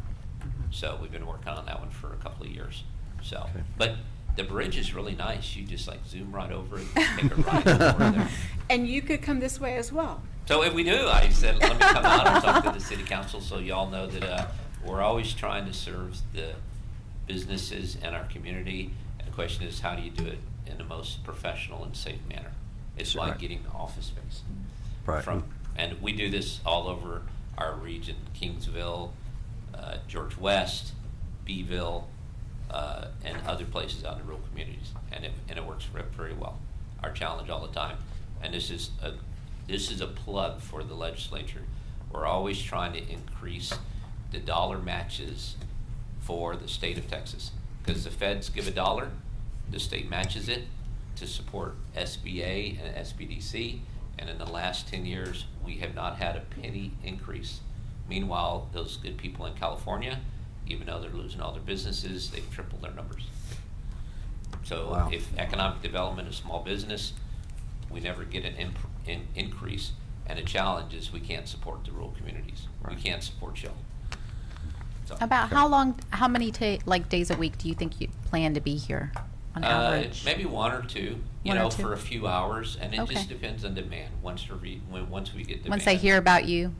So we've been working on that one for a couple of years. So, but the bridge is really nice. You just like zoom right over it and take a ride over there. And you could come this way as well. So if we do, I said, let me come out and talk to the city council so y'all know that we're always trying to serve the businesses and our community. And the question is, how do you do it in the most professional and safe manner? It's like Right. getting office space. Right. And we do this all over our region, Kingsville, George West, Beeville, and other places out in rural communities, and it works very well. Our challenge all the time, and this is a plug for the legislature. We're always trying to increase the dollar matches for the state of Texas, because the feds give $1, the state matches it to support SBA and SBDC, and in the last 10 years, we have not had a penny increase. Meanwhile, those good people in California, even though they're losing all their businesses, they've tripled their numbers. So Wow. if economic development is small business, we never get an increase, and the challenge is we can't support the rural communities. We can't support Shell. So, About how many days a week do you think you plan to be here on average? maybe one or two, One or two? for a few hours, and it Okay. just depends on demand. Once we get demand. Once they hear about you,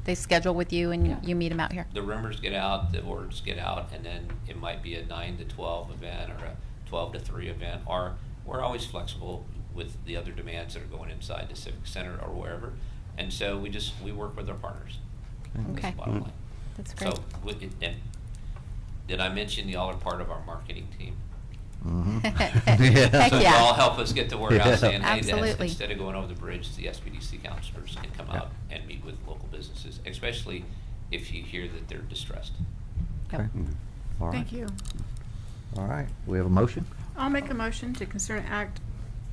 they schedule with you and you meet them out here? The rumors get out, the orders get out, and then it might be a 9 to 12 event or a 12 to 3 event, or we're always flexible with the other demands that are going inside the Civic Center or wherever. And so we work with our partners. That's Okay. the bottom line. That's great. So, and did I mention y'all are part of our marketing team? Heck So yeah. y'all help us get the word out saying, hey, Absolutely. instead of going over the bridge, the SBDC counselors can come out and meet with local businesses, especially if you hear that they're distressed. Okay. All right. Thank you. All right, we have a motion? I'll make a motion to consider an act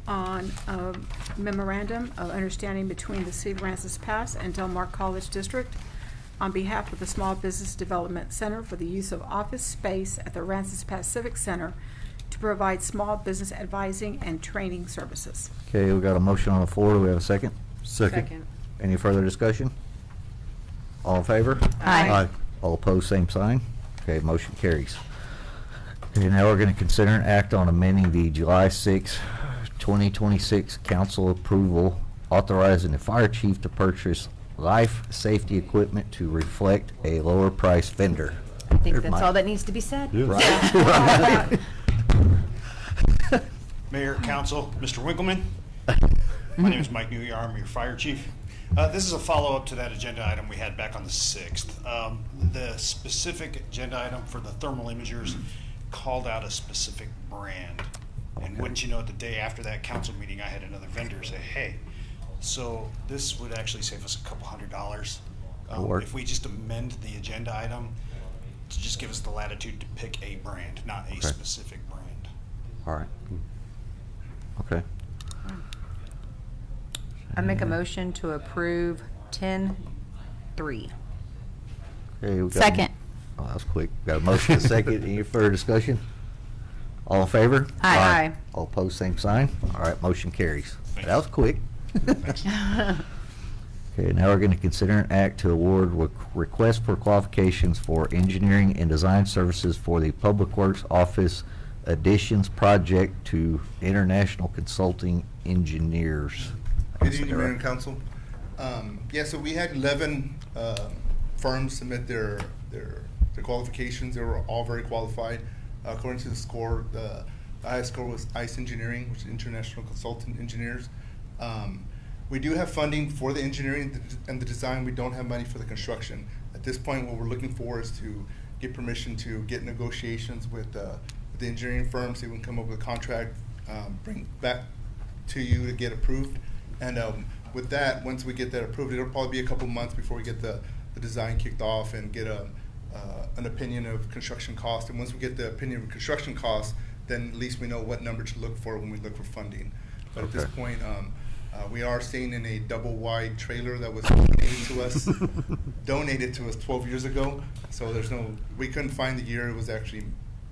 on a memorandum of understanding between the City of Aransas Pass and Del Mar College District on behalf of the Small Business Development Center for the use of office space at the Aransas Pass Civic Center to provide small business advising and training services. Okay, we got a motion on the floor. Do we have a second? Second. Any further discussion? All in favor? Aye. All opposed, same sign. Okay, motion carries. Okay, now we're going to consider an act on amending the July 6, 2026 council approval authorizing the fire chief to purchase life safety equipment to reflect a lower price vendor. I think There's that's Mike. all that needs to be said. Right. Mayor, Council, Mr. Winkleman. My name is Mike Newey, I'm your fire chief. This is a follow-up to that agenda item we had back on the 6th. The specific agenda item for the thermal imagers called out a specific brand. And wouldn't you know, the day after that council meeting, I had another vendor say, hey, so this would actually save us a couple $100 That'll work. if we just amend the agenda item to just give us the latitude to pick a brand, not a Okay. specific brand. All right. Okay. I make a motion to approve 10-3. Okay, we got a- Second. Oh, that was quick. Got a motion, a second. Any further discussion? All in favor? Aye. Aye. All opposed, same sign. All right, motion carries. Thank That was quick. Okay, now we're going to consider an act to award request for qualifications for engineering and design services for the Public Works Office additions project to International Consulting Engineers. Good evening, Mayor and Council. Yeah, so we had 11 firms submit their qualifications. They were all very qualified. According to the score, the highest score was ICE Engineering, which is International Consultant Engineers. We do have funding for the engineering and the design. We don't have money for the construction. At this point, what we're looking for is to get permission to get negotiations with the engineering firms. They would come up with a contract, bring back to you to get approved. And with that, once we get that approved, it'll probably be a couple months before we get the design kicked off and get an opinion of construction cost. And once we get the opinion of construction cost, then at least we know what number to look for when we look for funding. But at this Okay. point, we are staying in a double-wide trailer that was donated to us 12 years ago. So we couldn't find the year it was actually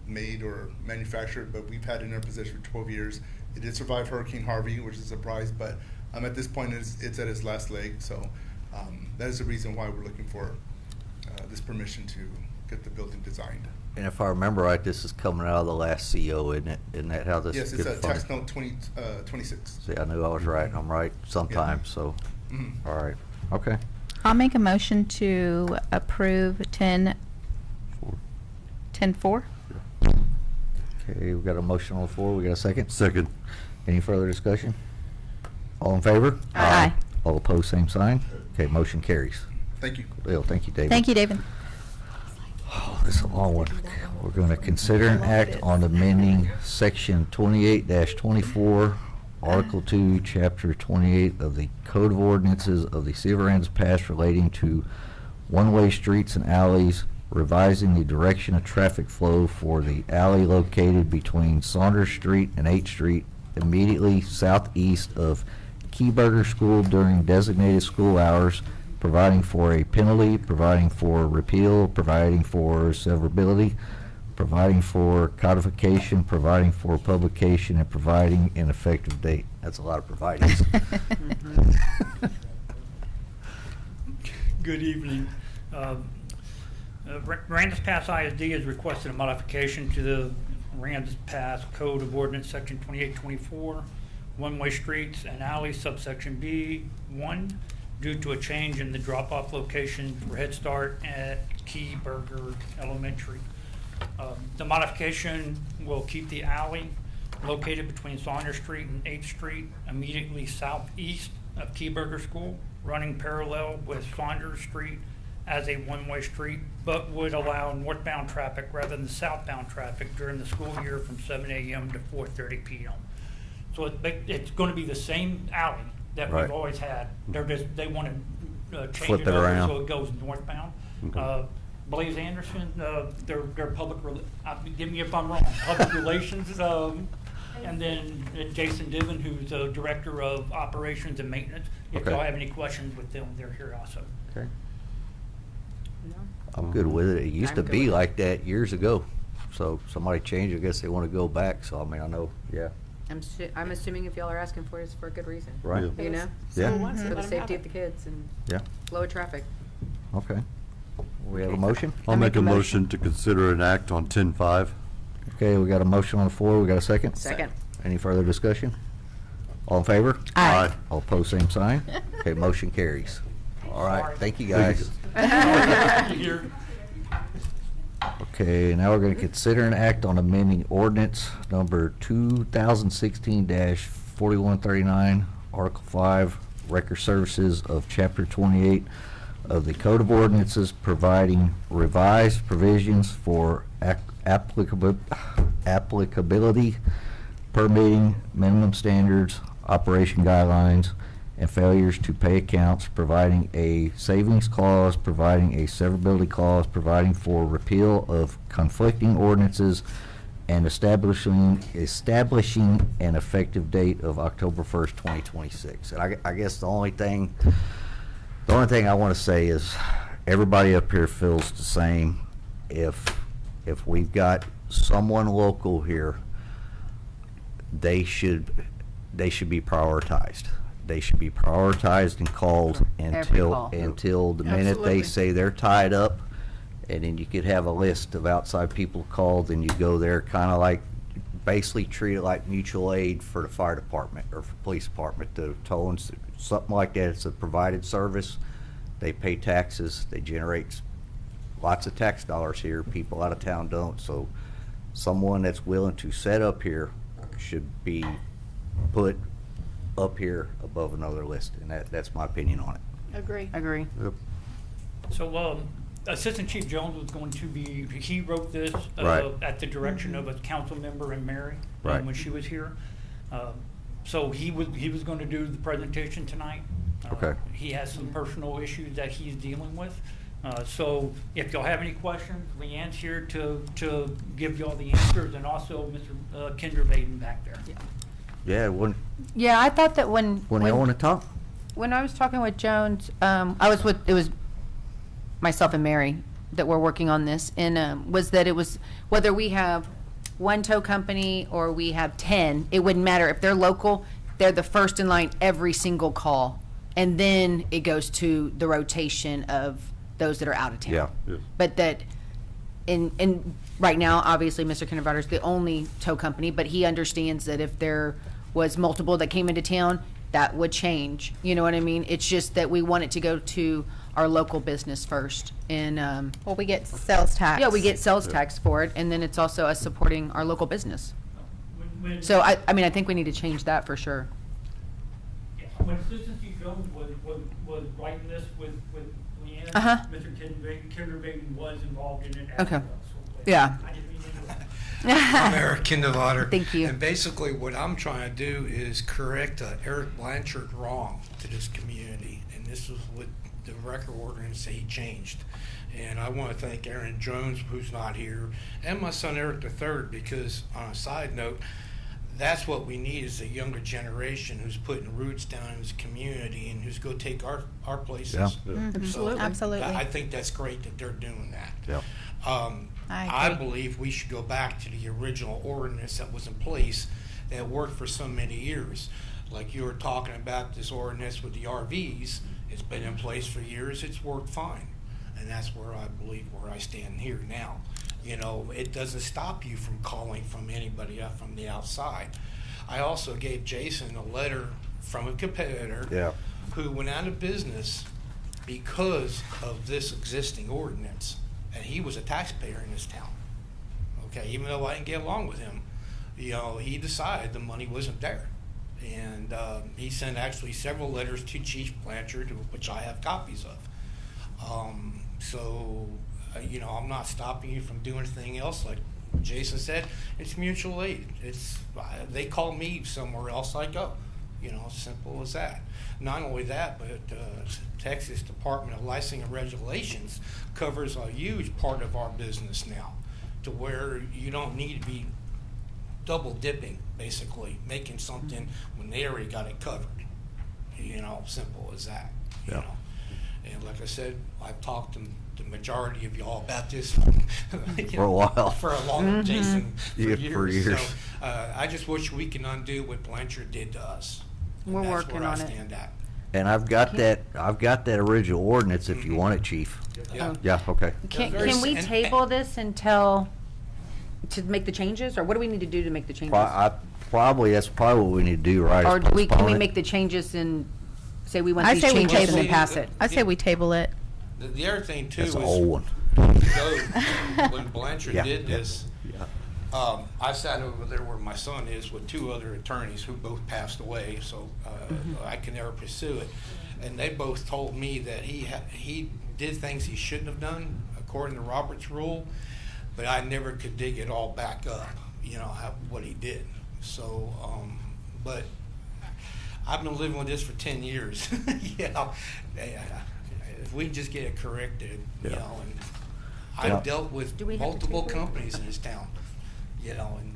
made or manufactured, but we've had it in our possession for 12 years. It did survive Hurricane Harvey, which is a surprise, but at this point it's at its last leg. So that is the reason why we're looking for this permission to get the building designed. And if I remember right, this is coming out of the last CO, isn't it? Isn't that how this Yes, gets it's funded? tax note 26. See, I knew I was right. I'm right sometimes, so, Mhm. all right. Okay. I'll make a motion to approve 10-4. Okay, we got a motion on the floor. We got a second? Second. Any further discussion? All in favor? Aye. All opposed, same sign. Okay, motion carries. Thank you. Leo, thank you, David. Thank you, David. Oh, this is a long one. We're going to consider an act on amending Section 28-24, Article 2, Chapter 28 of the Code of Ordinances of the City of Aransas Pass relating to one-way streets and alleys, revising the direction of traffic flow for the alley located between Saunders Street and 8th Street, immediately southeast of Keyburger School during designated school hours, providing for a penalty, providing for repeal, providing for severability, providing for codification, providing for publication, and providing an effective date. That's a lot of providing. Good evening. Aransas Pass ISD has requested a modification to the Aransas Pass Code of Ordinance, Section 2824, one-way streets and alleys, subsection B1, due to a change in the drop-off location for Head Start at Keyburger Elementary. The modification will keep the alley located between Saunders Street and 8th Street, immediately southeast of Keyburger School, running parallel with Saunders Street as a one-way street, but would allow northbound traffic rather than southbound traffic during the school year from 7 a.m. to 4:30 p.m. So it's going to be the same alley that Right. we've always had. They want to change Flip it it over around. so it goes northbound. Okay. Blaze Anderson, their give me if I'm wrong, public relations, and then Jason Diven, who's the director of operations and maintenance. If Okay. y'all have any questions with them, they're here also. Okay. I'm good with it. It used to I'm good be with it. like that years ago. So somebody changed, I guess they want to go back. So I mean, I know, yeah. I'm assuming if y'all are asking for it, it's for a good reason. Right. You know? Yeah. For the safety of the kids and Yeah. flow of traffic. Okay. We have a motion? I'll make a motion to consider an act on 10-5. Okay, we got a motion on the floor. We got a second? Second. Any further discussion? All in favor? Aye. All opposed, same sign. Okay, motion carries. All right, Sorry. thank you, guys. Here. Okay, now we're going to consider an act on amending ordinance number 2016-4139, Article 5, Record Services of Chapter 28 of the Code of Ordinances, providing revised provisions for applicability, permitting, minimum standards, operation guidelines, and failures to pay accounts, providing a savings clause, providing a severability clause, providing for repeal of conflicting ordinances, and establishing an effective date of October 1st, 2026. And I guess the only thing I want to say is everybody up here feels the same. If we've got someone local here, they should be prioritized. They should be prioritized and called until the minute they Absolutely. say they're tied up, and then you could have a list of outside people called, and you go there, kind of like, basically treat it like mutual aid for the fire department or for police department, the towing, something like that. It's a provided service. They pay taxes. They generate lots of tax dollars here. People out of town don't. So someone that's willing to set up here should be put up here above another list, and that's my opinion on it. Agree. Agree. So, Assistant Chief Jones was going to be, he wrote this Right. at the direction of a council member in Mary Right. when she was here. So he was going to do the presentation tonight. Okay. He has some personal issues that he's dealing with. So if y'all have any questions, Leanne's here to give y'all the answers, and also Mr. Kinder Baden back there. Yeah, when Yeah, I thought that when they want to talk. when I was talking with Jones, it was myself and Mary that were working on this, and was that it was whether we have one tow company or we have 10, it wouldn't matter. If they're local, they're the first in line every single call, and then it goes to the rotation of those that are out of town. Yeah. But that, in right now, obviously, Mr. Kindervarter is the only tow company, but he understands that if there was multiple that came into town, that would change. You know what I mean? It's just that we want it to go to our local business first. And Well, we get sales tax. yeah, we get sales tax for it, and then it's also us supporting our local business. When- So I mean, I think we need to change that for sure. When Assistant Chief Jones was writing this with Leanne, Uh-huh. Mr. Kinder Baden was involved in it as Okay. well. So, Yeah. I'm Eric Kinderwater. Thank you. And basically, what I'm trying to do is correct Eric Blanchard wrong to this community, and this is what the record ordinance he changed. And I want to thank Aaron Jones, who's not here, and my son Eric III, because on a side note, that's what we need is a younger generation who's putting roots down in this community and who's going to take our places. Yeah. Absolutely. Absolutely. I think that's great that they're doing that. Yeah. I believe we should go back to the original ordinance that was in place that worked for so many years. Like you were talking about this ordinance with the RVs, it's been in place for years, it's worked fine. And that's where I believe where I stand here now. You know, it doesn't stop you from calling from anybody up from the outside. I also gave Jason a letter from a competitor who went out of business because of this existing ordinance. And he was a taxpayer in this town. Okay, even though I didn't get along with him, you know, he decided the money wasn't there. And he sent actually several letters to Chief Blanchard, which I have copies of. You know, I'm not stopping you from doing anything else. Like Jason said, it's mutual aid. They call me somewhere else, I go. You know, simple as that. Not only that, but Texas Department of Licensing and Regulations covers a huge part of our business now, to where you don't need to be double dipping, basically, making something when they already got it covered. You know, simple as that. You know. And like I said, I've talked to the majority of y'all about this for a while. For a long, Jason, for years. So I just wish we can undo what Blanchard did to us. We're That's working where on I it. stand at. And I've got that original ordinance if you want it, Chief. Yeah. Yeah, okay. Can we table this until, to make the changes, or what do we need to do to make the changes? Probably, that's probably what we need to do, right? Or is can we postpone it. make the changes and say we want I these say we changes and table then it. pass it? I say we table it. The other thing too That's is an old one. when Blanchard did this, I sat over there where my son is with two other attorneys who both passed away, so I can never pursue it. And they both told me that he did things he shouldn't have done according to Robert's rule, but I never could dig it all back up, you know, what he did. So, but I've been living with this for 10 years. You know, if we can just get it corrected, you know, and I've dealt with multiple companies in this town, you know, and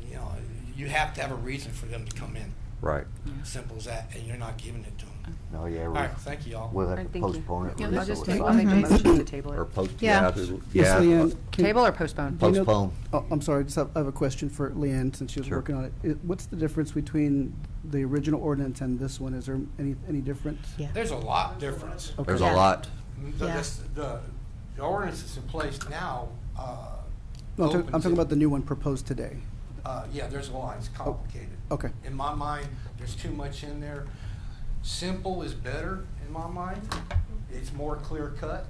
you know, you have to have a reason for them to come in. Right. Simple as that, and you're not giving it to them. No, yeah. All right, thank you all. We'll have to postpone it. Yeah, or I'll just something. I'll make a motion to table Or it. post, Yeah. Yes, Leanne, can- Table or postpone? Do you know- Postpone. Oh, I'm sorry, I have a question for Leanne, since she was Sure. working on it. What's the difference between the original ordinance and this one? Is there any difference? Yeah. There's a lot difference. Okay. There's a lot. The ordinance that's in place now, No, I'm opens talking it. about the new one proposed today. Yeah, there's a lot, it's complicated. Okay. In my mind, there's too much in there. Simple is better in my mind. It's more clear cut,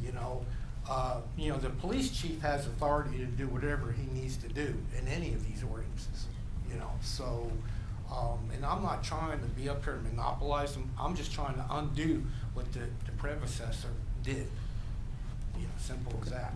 you know. The police chief has authority to do whatever he needs to do in any of these ordinances, you know. So, and I'm not trying to be up here and monopolize them. I'm just trying to undo what the predecessor did. You know, simple as that.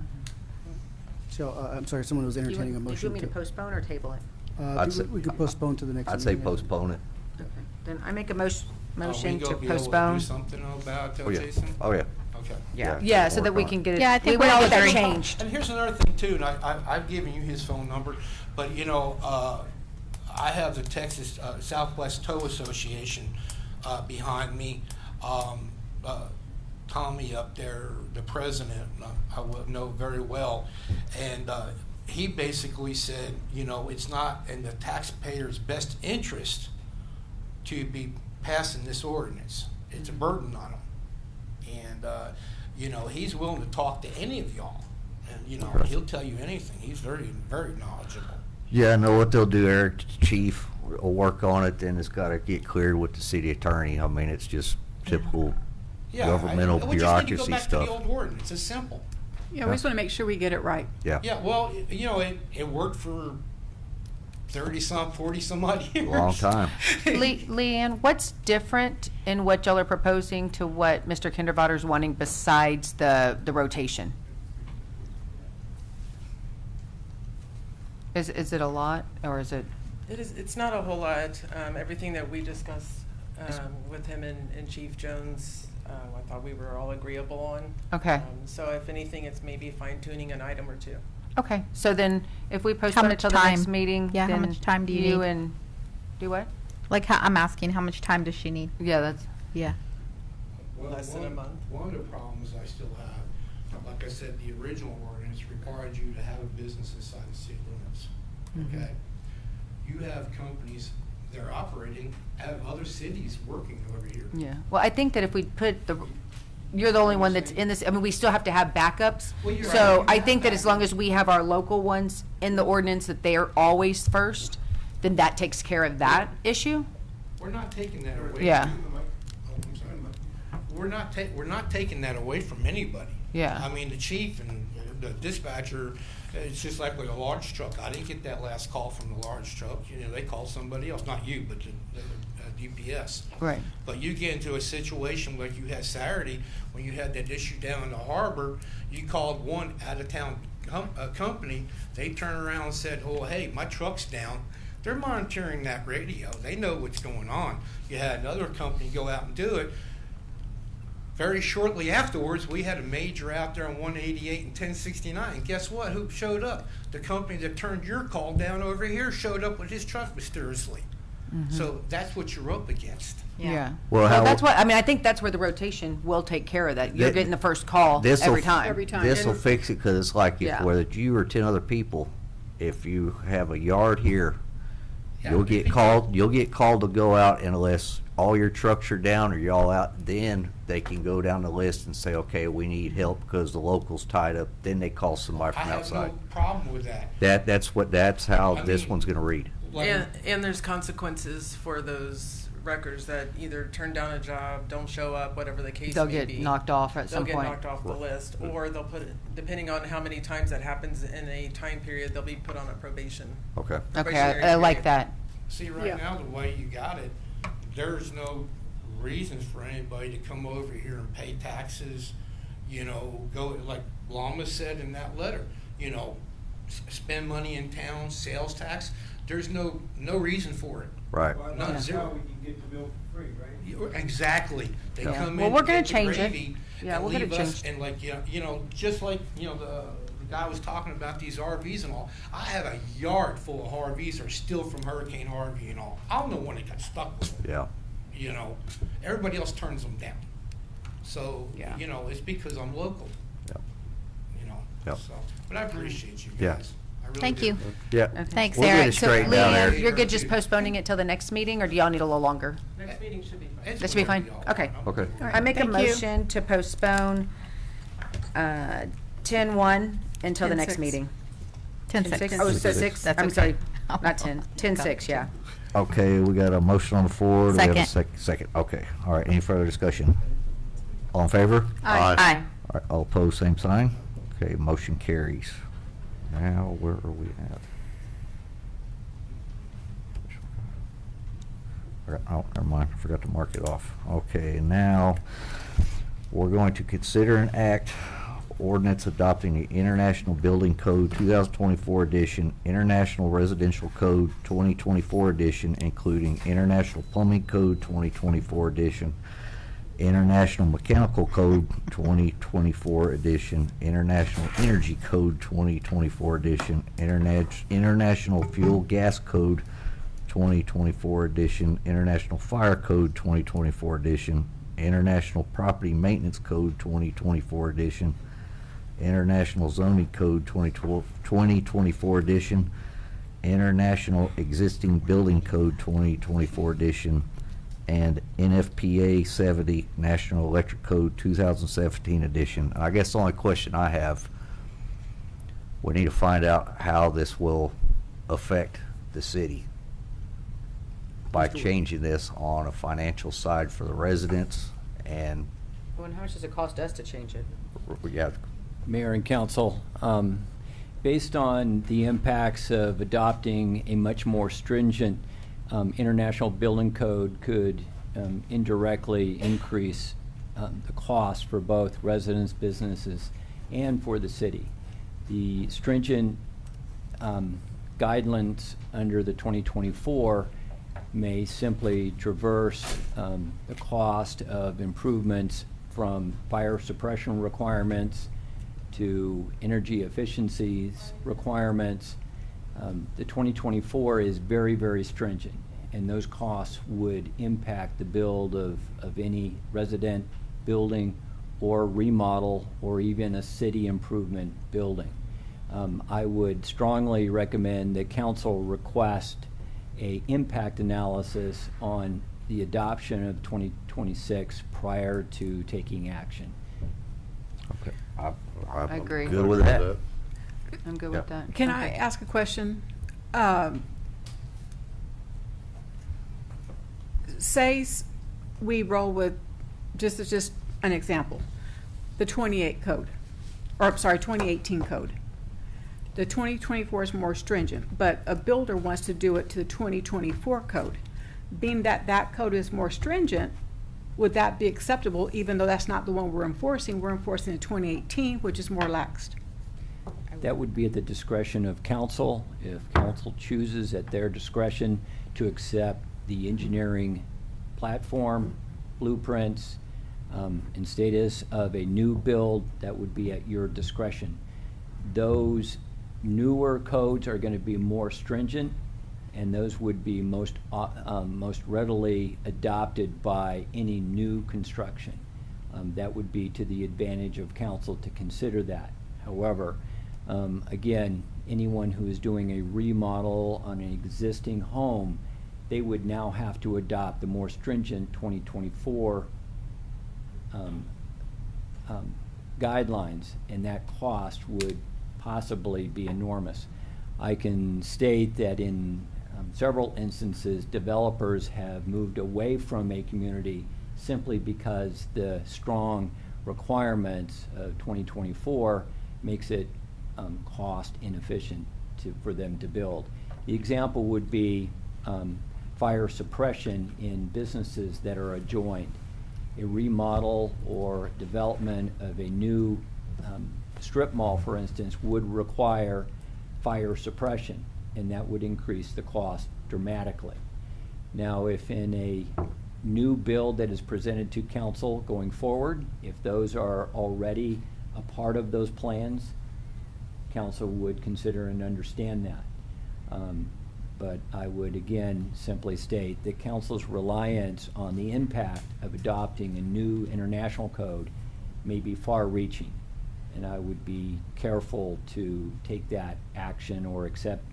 So, I'm sorry, someone was entertaining a Do you motion. want me to postpone or table it? I think we could postpone to the next meeting. I'd say postpone it. Okay. Then I make a motion Are we to gonna be able to postpone. do something about Oh, yeah. Jason? Oh, yeah. Okay. Yeah, Yeah, yeah, so that work we on can it. get it. Yeah, I think we we all want to get agree. that changed. And here's another thing too, and I've given you his phone number, but you know, I have the Texas Southwest Tow Association behind me. Tommy up there, the president, I would know very well, and he basically said, you know, it's not in the taxpayer's best interest to be passing this ordinance. It's a burden on them. And, you know, he's willing to talk to any of y'all. And, you know, he'll tell you anything. He's very, very knowledgeable. Yeah, I know what they'll do, Eric, Chief, will work on it, then it's gotta get cleared with the city attorney. I mean, it's just typical Yeah, governmental we just need to go bureaucracy back to the stuff. old ordinance. It's simple. Yeah, we just want to make sure we get it right. Yeah. Yeah, well, you know, it worked for 30-some, 40-some odd years. Long time. Leanne, what's different in what y'all are proposing to what Mr. Kindervatter's wanting besides the rotation? Is it a lot, or is it? It's not a whole lot. Everything that we discussed with him and Chief Jones, I thought we were all agreeable on. Okay. So if anything, it's maybe fine tuning an item or two. Okay, so then if we postpone it much till the next time? meeting, Yeah, how then much time do you need? and, do what? Like, I'm asking, how much time does she need? Yeah, that's, Yeah. Less than a month. One of the problems I still have, like I said, the original ordinance required you to have a business inside the city limits, Mm-hmm. okay? You have companies that are operating out of other cities working over here. yeah. Well, I think that if we put you're the only one that's in this, I mean, we still have to have backups. Well, you're So right. I think that as long as we have our local ones in the ordinance, that they are always first, then that takes care of that issue. We're not taking that away. Yeah. I'm sorry. We're not taking that away from anybody. Yeah. I mean, the chief and the dispatcher, it's just like with a large truck. I didn't get that last call from the large truck. You know, they called somebody else, not you, but the UPS. Right. But you get into a situation like you had Saturday, when you had that issue down in the harbor, you called one out-of-town company, they turned around and said, oh, hey, my truck's down. They're monitoring that radio. They know what's going on. You had another company go out and do it. Very shortly afterwards, we had a major out there on 188 and 1069. And guess what? Who showed up? The company that turned your call down over here showed up with his truck mysteriously. So that's what you're up against. Yeah. Well, So how- that's what, I mean, I think that's where the rotation will take care of that. You're Thi- getting the first call This'll- every time. Every time. This'll And- fix it, because it's like if, Yeah. whether it's you or 10 other people, if you have a yard here, Yeah, you'll get called to go out, and unless all your trucks are down or you're all out, then they can go down the list and say, okay, we need help because the local's tied up. Then they call somebody I from have outside. no problem with that. That's how I this mean, one's gonna read. Like- And there's consequences for those records that either turn down a job, don't show up, whatever the case They'll may get be. knocked off at some They'll point. get knocked off the list, or they'll put it, depending on how many times that happens in a time period, they'll be put on a probation. Okay. Okay, probationary I like period. that. See, right now, the way you got it, there's no reasons for anybody to come over here and pay taxes, you know, go, like Lama said in that letter, you know, spend money in town, sales tax. There's no reason for it. Right. Not zero. we can get the milk for free, right? Exactly. They Yeah. come Well, in, we're gonna get the change it. gravy, Yeah, and we're gonna leave us, change. and like, you know, just like, you know, the guy was talking about these RVs and all. I have a yard full of RVs that are still from Hurricane Harvey and all. I'm the one that got stuck with them. Yeah. You know, everybody else turns them down. So, Yeah. you know, it's because I'm local. Yep. You know, Yep. so, but I appreciate you Yeah. guys. I really Thank do. you. Yeah. Okay. Thanks, We'll get Eric. it So, straightened out, Leanne, Eric. you're good just postponing it till the next meeting, or do y'all need a little longer? Next meeting should be fine. It's That should be fine? whatever y'all Okay. want. Okay. I make a Thank you. motion to postpone 10-1 until the next 10-6. meeting. 10-6. Oh, so 10-6. 6, That's I'm okay. sorry, not 10, 10-6, yeah. Okay, we got a motion on the floor. Do we have a Second. Second, okay. All right, any further discussion? All in favor? Aye. All right, all opposed, same sign. Okay, motion carries. Now, where are we at? Oh, never mind, I forgot to mark it off. Okay, now, we're going to consider an act ordinance adopting the International Building Code 2024 edition, International Residential Code 2024 edition, including International Plumbing Code 2024 edition, International Mechanical Code 2024 edition, International Energy Code 2024 edition, International Fuel Gas Code 2024 edition, International Fire Code 2024 edition, International Property Maintenance Code 2024 edition, International Zoning Code 2024 edition, International Existing Building Code 2024 edition, and NFPA 70 National Electric Code 2017 edition. I guess the only question I have, we need to find out how this will affect the city by changing this on a financial side for the residents, and Well, and how much does it cost us to change it? we have, Mayor and council, based on the impacts of adopting a much more stringent international building code could indirectly increase the cost for both residents, businesses, and for the city. The stringent guidelines under the 2024 may simply traverse the cost of improvements from fire suppression requirements to energy efficiencies requirements. The 2024 is very, very stringent, and those costs would impact the build of any resident building or remodel or even a city improvement building. I would strongly recommend that council request a impact analysis on the adoption of 2026 prior to taking action. Okay. I agree. Good with that. I'm good Yeah. with that. Can I Okay. ask a question? Say we roll with, just an example, the 28 code, or I'm sorry, 2018 code. The 2024 is more stringent, but a builder wants to do it to the 2024 code. Being that that code is more stringent, would that be acceptable, even though that's not the one we're enforcing? We're enforcing the 2018, which is more laxed. That would be at the discretion of council. If council chooses at their discretion to accept the engineering platform, blueprints, and status of a new build, that would be at your discretion. Those newer codes are going to be more stringent, and those would be most readily adopted by any new construction. That would be to the advantage of council to consider that. However, again, anyone who is doing a remodel on an existing home, they would now have to adopt the more stringent 2024 guidelines, and that cost would possibly be enormous. I can state that in several instances, developers have moved away from a community simply because the strong requirements of 2024 makes it cost inefficient for them to build. The example would be fire suppression in businesses that are adjoined. A remodel or development of a new strip mall, for instance, would require fire suppression, and that would increase the cost dramatically. Now, if in a new build that is presented to council going forward, if those are already a part of those plans, council would consider and understand that. But I would again simply state that council's reliance on the impact of adopting a new international code may be far-reaching, and I would be careful to take that action or accept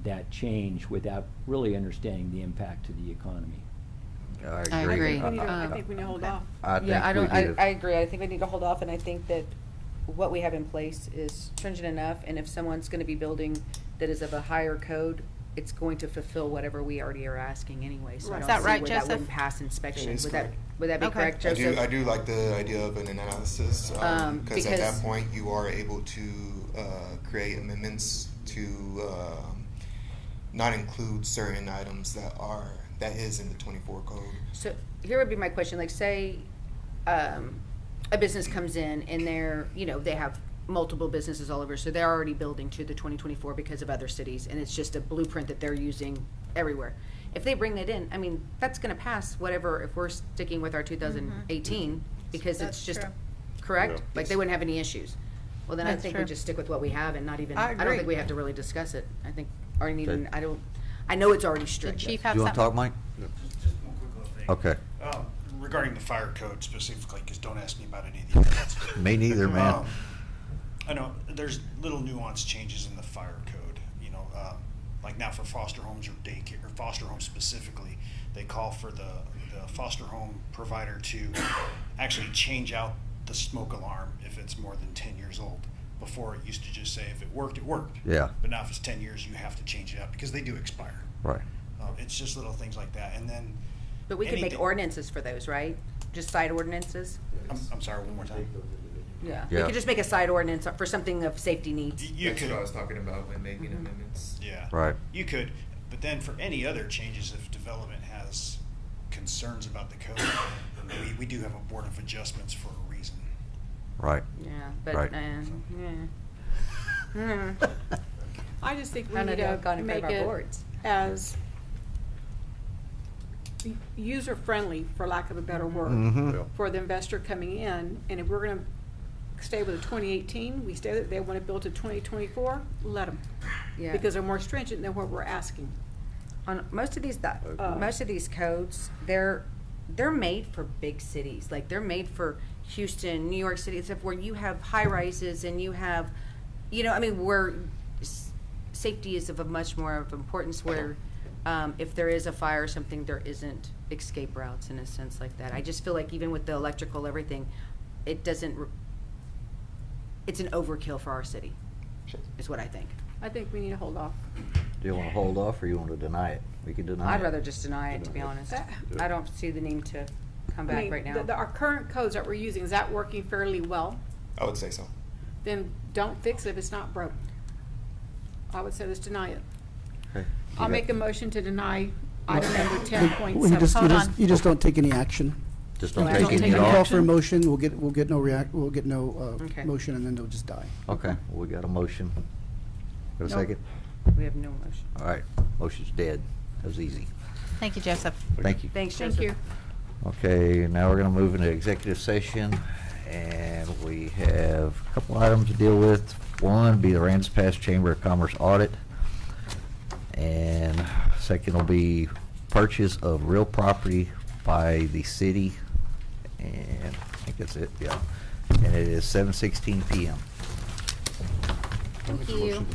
that change without really understanding the impact to the economy. I agree. I think we need to hold off. I agree. I think we need to hold off, and I think that what we have in place is stringent enough, and if someone's gonna be building that is of a higher code, it's going to fulfill whatever we already are asking anyway, so I Is don't that see right, where that Joseph? wouldn't pass inspection. That is correct. Would that be Okay. correct, Joseph? I do like the idea of an analysis, because at because- that point you are able to create amendments to not include certain items that is in the 24 code. So here would be my question, like say, a business comes in and they have multiple businesses all over, so they're already building to the 2024 because of other cities, and it's just a blueprint that they're using everywhere. If they bring that in, I mean, that's gonna pass whatever, if we're sticking with our 2018, because That's it's just, true. correct? Yeah. Like, they wouldn't have any issues. Well, then I That's think we true. just stick with what we have and not even, I I don't agree. think we have to really discuss it. I think, or need, Okay. I know it's already Did strict. Chief Do have you want something? to talk, Mike? Just one quick little thing. Okay. Regarding the fire code specifically, because don't ask me about any of the others. Me neither, man. I know there's little nuanced changes in the fire code, like now for foster homes or daycare, or foster homes specifically, they call for the foster home provider to actually change out the smoke alarm if it's more than 10 years old. Before, it used to just say if it worked, it worked. Yeah. But now if it's 10 years, you have to change it out because they do expire. Right. It's just little things like that. And then. But we could make anything- ordinances for those, right? Just side ordinances? I'm sorry, one more time. Yeah. We Yeah. could just make a side ordinance for something of safety needs. You That's could. what I was talking about when making Mm-hmm. amendments. Yeah. Right. You could, but then for any other changes, if development has concerns about the code, we do have a board of adjustments for a reason. Right. Yeah, but, Right. yeah. I just think we I don't know need if y'all have gone to in front make of our it boards. as user-friendly, for lack of a better word, Mhm. Yeah. for the investor coming in. And if we're gonna stay with the 2018, we stay with it. They wanna build to 2024, let them. Yeah. Because they're more stringent than what we're asking. On most of these codes, they're made for big cities. Like, they're made for Houston, New York City, except where you have high rises and you have, I mean, where safety is of a much more of importance, where if there is a fire or something, there isn't escape routes in a sense like that. I just feel like even with the electrical, everything, it doesn't, it's an overkill for our city, is what I think. I think we need to hold off. Do you want to hold off or you want to deny it? We can deny it. I'd rather just deny it, to be honest. I don't see the need to come I back mean, right now. our current codes that we're using, is that working fairly well? I would say so. Then don't fix it if it's not broke. I would say let's deny it. Okay. I'll make a motion to deny item number 10.7. Well, Hold on. you just don't take any action. Just don't Don't take take any any I'll off. call for a motion, we'll get no Okay. motion, and then they'll just die. Okay, well, we got a motion. Got a Nope. second? We have no motion. All right, motion's dead. That was easy. Thank you, Joseph. Thank you. Thanks, Joseph. Thank you. Okay, now we're gonna move into executive session, and we have a couple items to deal with. One be the Aransas Pass Chamber of Commerce audit, and second will be purchase of real property by the city, and I think that's it, yeah. And it is 7:16 PM. Thank you.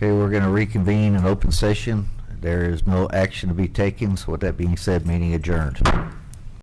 Okay, we're going to reconvene in open session. There is no action to be taken, so with that being said, meeting adjourned.